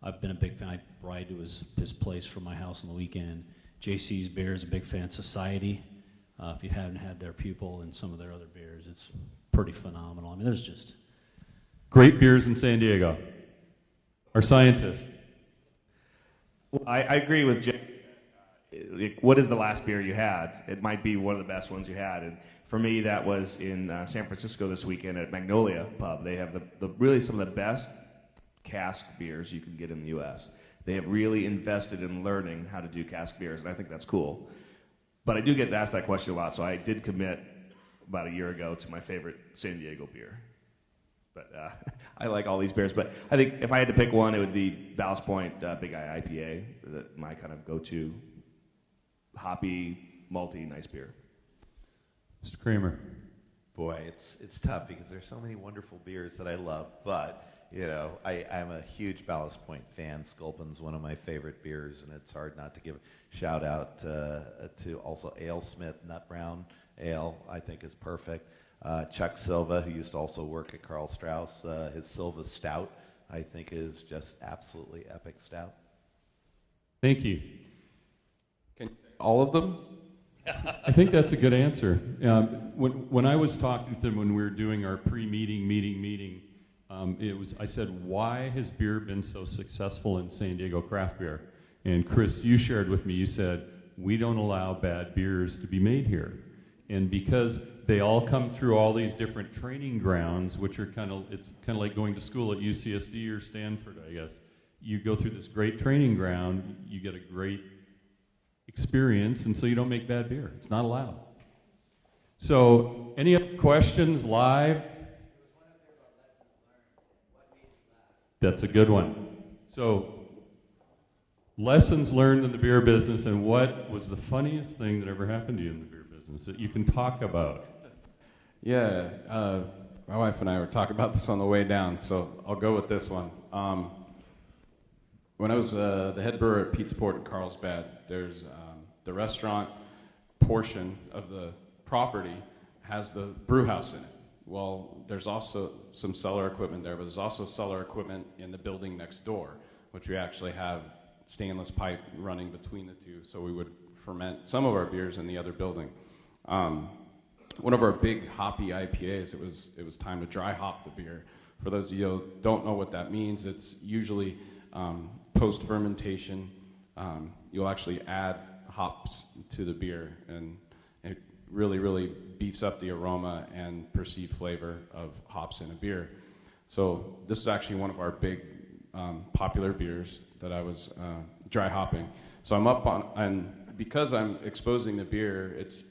[SPEAKER 4] I've been a big fan. I ride to his place from my house on the weekend. JC's beer is a big fan. Society, if you haven't had their Pupil and some of their other beers, it's pretty phenomenal. I mean, there's just
[SPEAKER 1] great beers in San Diego. Our scientist.
[SPEAKER 3] Well, I agree with Jim. What is the last beer you had? It might be one of the best ones you had. And for me, that was in San Francisco this weekend at Magnolia Pub. They have really some of the best cask beers you can get in the U.S. They have really invested in learning how to do cask beers, and I think that's cool. But I do get asked that question a lot, so I did commit about a year ago to my favorite San Diego beer. But I like all these beers. But I think if I had to pick one, it would be Ballast Point Big Eye IPA. That's my kind of go-to hoppy, malty, nice beer.
[SPEAKER 1] Mr. Kramer.
[SPEAKER 2] Boy, it's tough because there's so many wonderful beers that I love. But, you know, I'm a huge Ballast Point fan. Sculpin's one of my favorite beers, and it's hard not to give a shout out to also AleSmith Nut Brown Ale, I think is perfect. Chuck Silva, who used to also work at Carl Strauss, his Silva Stout, I think is just absolutely epic stout.
[SPEAKER 1] Thank you.
[SPEAKER 5] Can you say all of them?
[SPEAKER 1] I think that's a good answer. When I was talking to them when we were doing our pre-meeting meeting, I said, why has beer been so successful in San Diego craft beer? And Chris, you shared with me, you said, we don't allow bad beers to be made here. And because they all come through all these different training grounds, which are it's kind of like going to school at UCSD or Stanford, I guess. You go through this great training ground, you get a great experience, and so you don't make bad beer. It's not allowed. So, any other questions live? That's a good one. So, lessons learned in the beer business, and what was the funniest thing that ever happened to you in the beer business that you can talk about?
[SPEAKER 5] Yeah, my wife and I were talking about this on the way down, so I'll go with this one. When I was the head brewer at Pizza Port in Carlsbad, there's the restaurant portion of the property has the brew house in it. Well, there's also some cellar equipment there, but there's also cellar equipment in the building next door, which we actually have stainless pipe running between the two, so we would ferment some of our beers in the other building. One of our big hoppy IPAs, it was time to dry hop the beer. For those of you who don't know what that means, it's usually post-fermentation. You'll actually add hops to the beer, and it really, really beefs up the aroma and perceived flavor of hops in a beer. So this is actually one of our big popular beers that I was dry hopping. So I'm up on because I'm exposing the beer, it's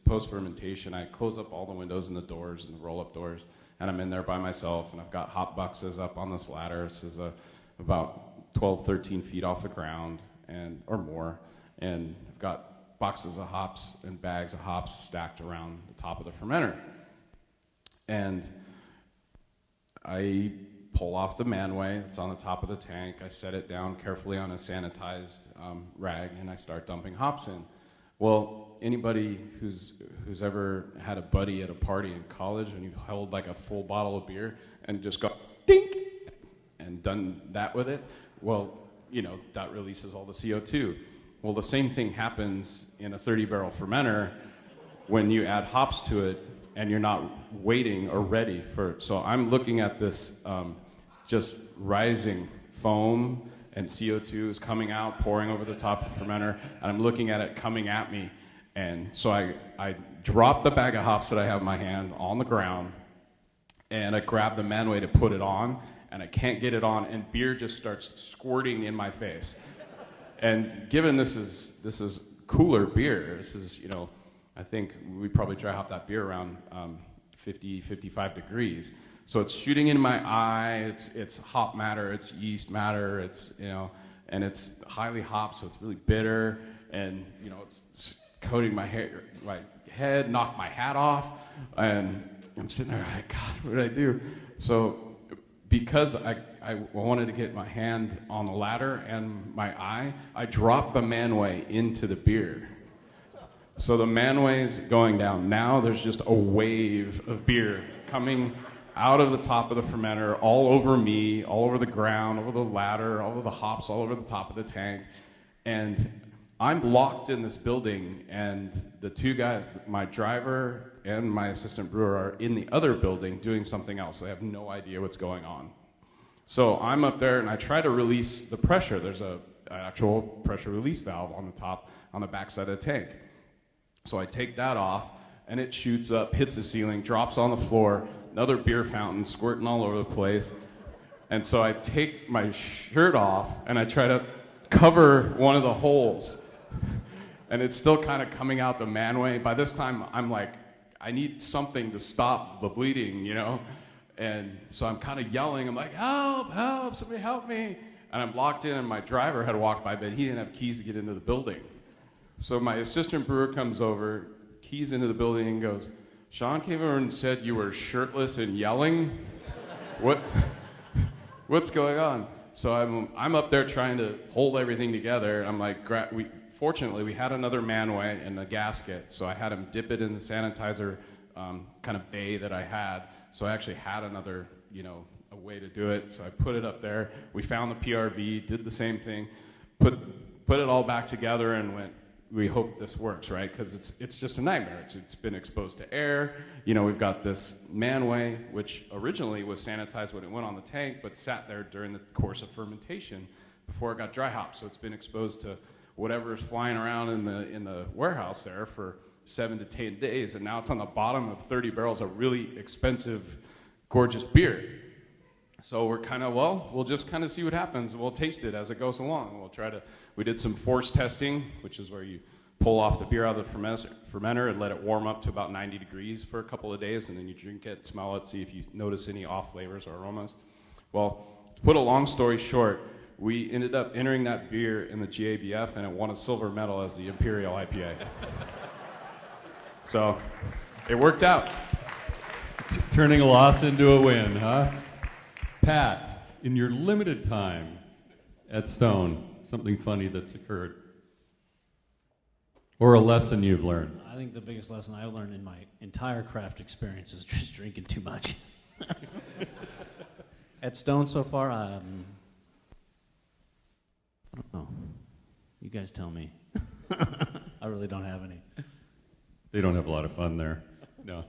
[SPEAKER 5] post-fermentation. I close up all the windows and the doors and the roll-up doors, and I'm in there by myself, and I've got hop boxes up on this ladder. This is about 12, 13 feet off the ground, or more, and I've got boxes of hops and bags of hops stacked around the top of the fermenter. And I pull off the manway that's on the top of the tank. I set it down carefully on a sanitized rag, and I start dumping hops in. Well, anybody who's ever had a buddy at a party in college and you held like a full bottle of beer and just go dink and done that with it, well, you know, that releases all the CO2. Well, the same thing happens in a 30-barrel fermenter when you add hops to it and you're not waiting or ready for it. So I'm looking at this just rising foam, and CO2 is coming out, pouring over the top of the fermenter, and I'm looking at it coming at me. And so I drop the bag of hops that I have in my hand on the ground, and I grab the manway to put it on, and I can't get it on, and beer just starts squirting in my face. And given this is cooler beer, this is, you know, I think we probably dry hop that beer around 50, 55 degrees. So it's shooting in my eye, it's hop matter, it's yeast matter, it's, you know, and it's highly hopped, so it's really bitter, and, you know, it's coating my hair, my head, knocked my hat off, and I'm sitting there like, God, what did I do? So because I wanted to get my hand on the ladder and my eye, I dropped the manway into the beer. So the manway's going down. Now there's just a wave of beer coming out of the top of the fermenter, all over me, all over the ground, over the ladder, all over the hops, all over the top of the tank. And I'm locked in this building, and the two guys, my driver and my assistant brewer, are in the other building doing something else. They have no idea what's going on. So I'm up there, and I try to release the pressure. There's an actual pressure release valve on the top, on the backside of the tank. So I take that off, and it shoots up, hits the ceiling, drops on the floor, another beer fountain squirting all over the place. And so I take my shirt off, and I try to cover one of the holes. And it's still kind of coming out the manway. By this time, I'm like, I need something to stop the bleeding, you know? And so I'm kind of yelling. I'm like, help, help, somebody help me. And I'm locked in, and my driver had walked by, but he didn't have keys to get into the building. So my assistant brewer comes over, keys into the building, and goes, Sean came over and said you were shirtless and yelling? What's going on? So I'm up there trying to hold everything together. I'm like, fortunately, we had another manway and a gasket, so I had him dip it in the sanitizer kind of bay that I had. So I actually had another, you know, a way to do it. So I put it up there. We found the PRV, did the same thing, put it all back together, and went, we hope this works, right? Because it's just a nightmare. It's been exposed to air. You know, we've got this manway, which originally was sanitized when it went on the tank, but sat there during the course of fermentation before it got dry hopped. So it's been exposed to whatever's flying around in the warehouse there for 7 to 10 days, and now it's on the bottom of 30 barrels of really expensive, gorgeous beer. So we're kind of, well, we'll just kind of see what happens. We'll taste it as it goes along. We did some force testing, which is where you pull off the beer out of the fermenter and let it warm up to about 90 degrees for a couple of days, and then you drink it, smell it, see if you notice any off flavors or aromas. Well, to put a long story short, we ended up entering that beer in the GABF, and it won a silver medal as the Imperial IPA. So it worked out.
[SPEAKER 1] Turning a loss into a win, huh? Pat, in your limited time at Stone, something funny that's occurred? Or a lesson you've learned?
[SPEAKER 4] I think the biggest lesson I've learned in my entire craft experience is just drinking too much. At Stone so far, I don't know. You guys tell me. I really don't have any.
[SPEAKER 1] They don't have a lot of fun there. No.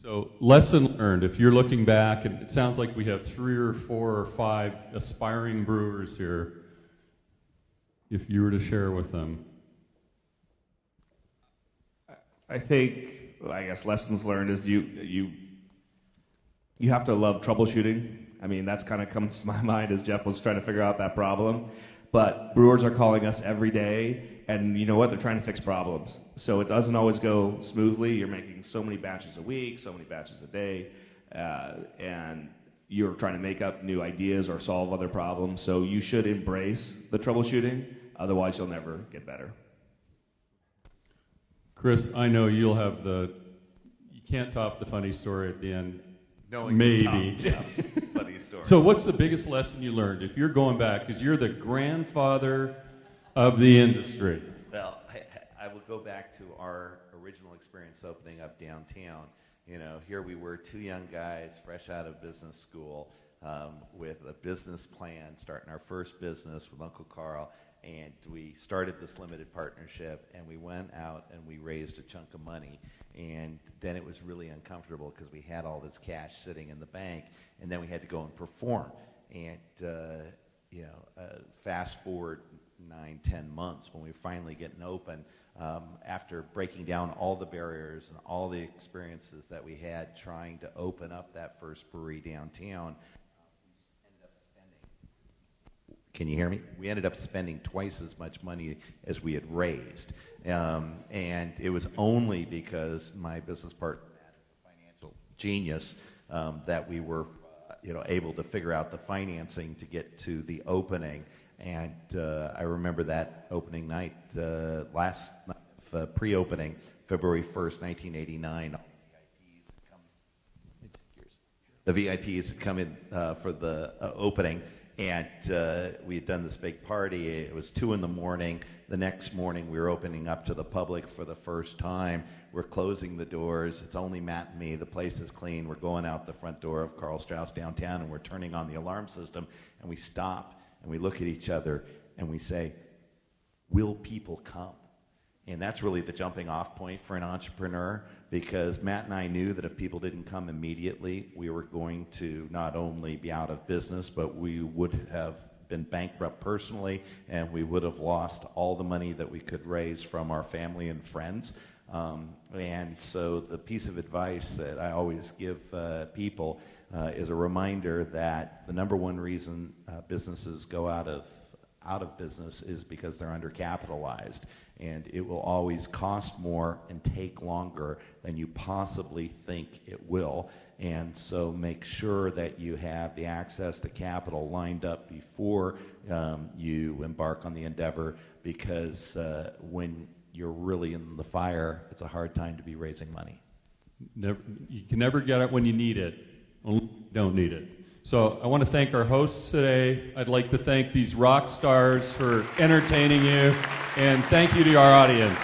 [SPEAKER 1] So, lesson learned, if you're looking back, and it sounds like we have 3 or 4 or 5 aspiring brewers here, if you were to share with them.
[SPEAKER 3] I guess lessons learned is you have to love troubleshooting. I mean, that's kind of comes to my mind as Jeff was trying to figure out that problem. But brewers are calling us every day, and you know what? They're trying to fix problems. So it doesn't always go smoothly. You're making so many batches a week, so many batches a day, and you're trying to make up new ideas or solve other problems. So you should embrace the troubleshooting. Otherwise, you'll never get better.
[SPEAKER 1] Chris, I know you'll have you can't top the funny story at the end.
[SPEAKER 2] No,
[SPEAKER 1] maybe.
[SPEAKER 2] Jeff's funny story.
[SPEAKER 1] So what's the biggest lesson you learned? If you're going back, because you're the grandfather of the industry.
[SPEAKER 2] Well, I will go back to our original experience opening up downtown. You know, here we were, two young guys, fresh out of business school, with a business plan, starting our first business with Uncle Carl, and we started this limited partnership, and we went out and we raised a chunk of money, and then it was really uncomfortable because we had all this cash sitting in the bank, and then we had to go and perform, and you know, fast forward 9-10 months when we finally getting open, after breaking down all the barriers and all the experiences that we had trying to open up that first brewery downtown, can you hear me? We ended up spending twice as much money as we had raised. And it was only because my business partner is a financial genius that we were you know, able to figure out the financing to get to the opening. And I remember that opening night, last night, pre-opening, February 1st, 1989. The VIPs had come in for the opening, and we had done this big party. It was 2 in the morning. The next morning, we were opening up to the public for the first time. We're closing the doors. It's only Matt and me. The place is clean. We're going out the front door of Karl Strauss downtown, and we're turning on the alarm system, and we stop, and we look at each other, and we say, will people come? And that's really the jumping off point for an entrepreneur, because Matt and I knew that if people didn't come immediately, we were going to not only be out of business, but we would have been bankrupt personally, and we would have lost all the money that we could raise from our family and friends. And so the piece of advice that I always give people is a reminder that the #1 reason businesses go out of business is because they're undercapitalized, and it will always cost more and take longer than you possibly think it will. And so make sure that you have the access to capital lined up before you embark on the endeavor, because when you're really in the fire, it's a hard time to be raising money.
[SPEAKER 1] You can never get it when you need it, only when you don't need it. So I want to thank our hosts today. I'd like to thank these rock stars for entertaining you, and thank you to our audience.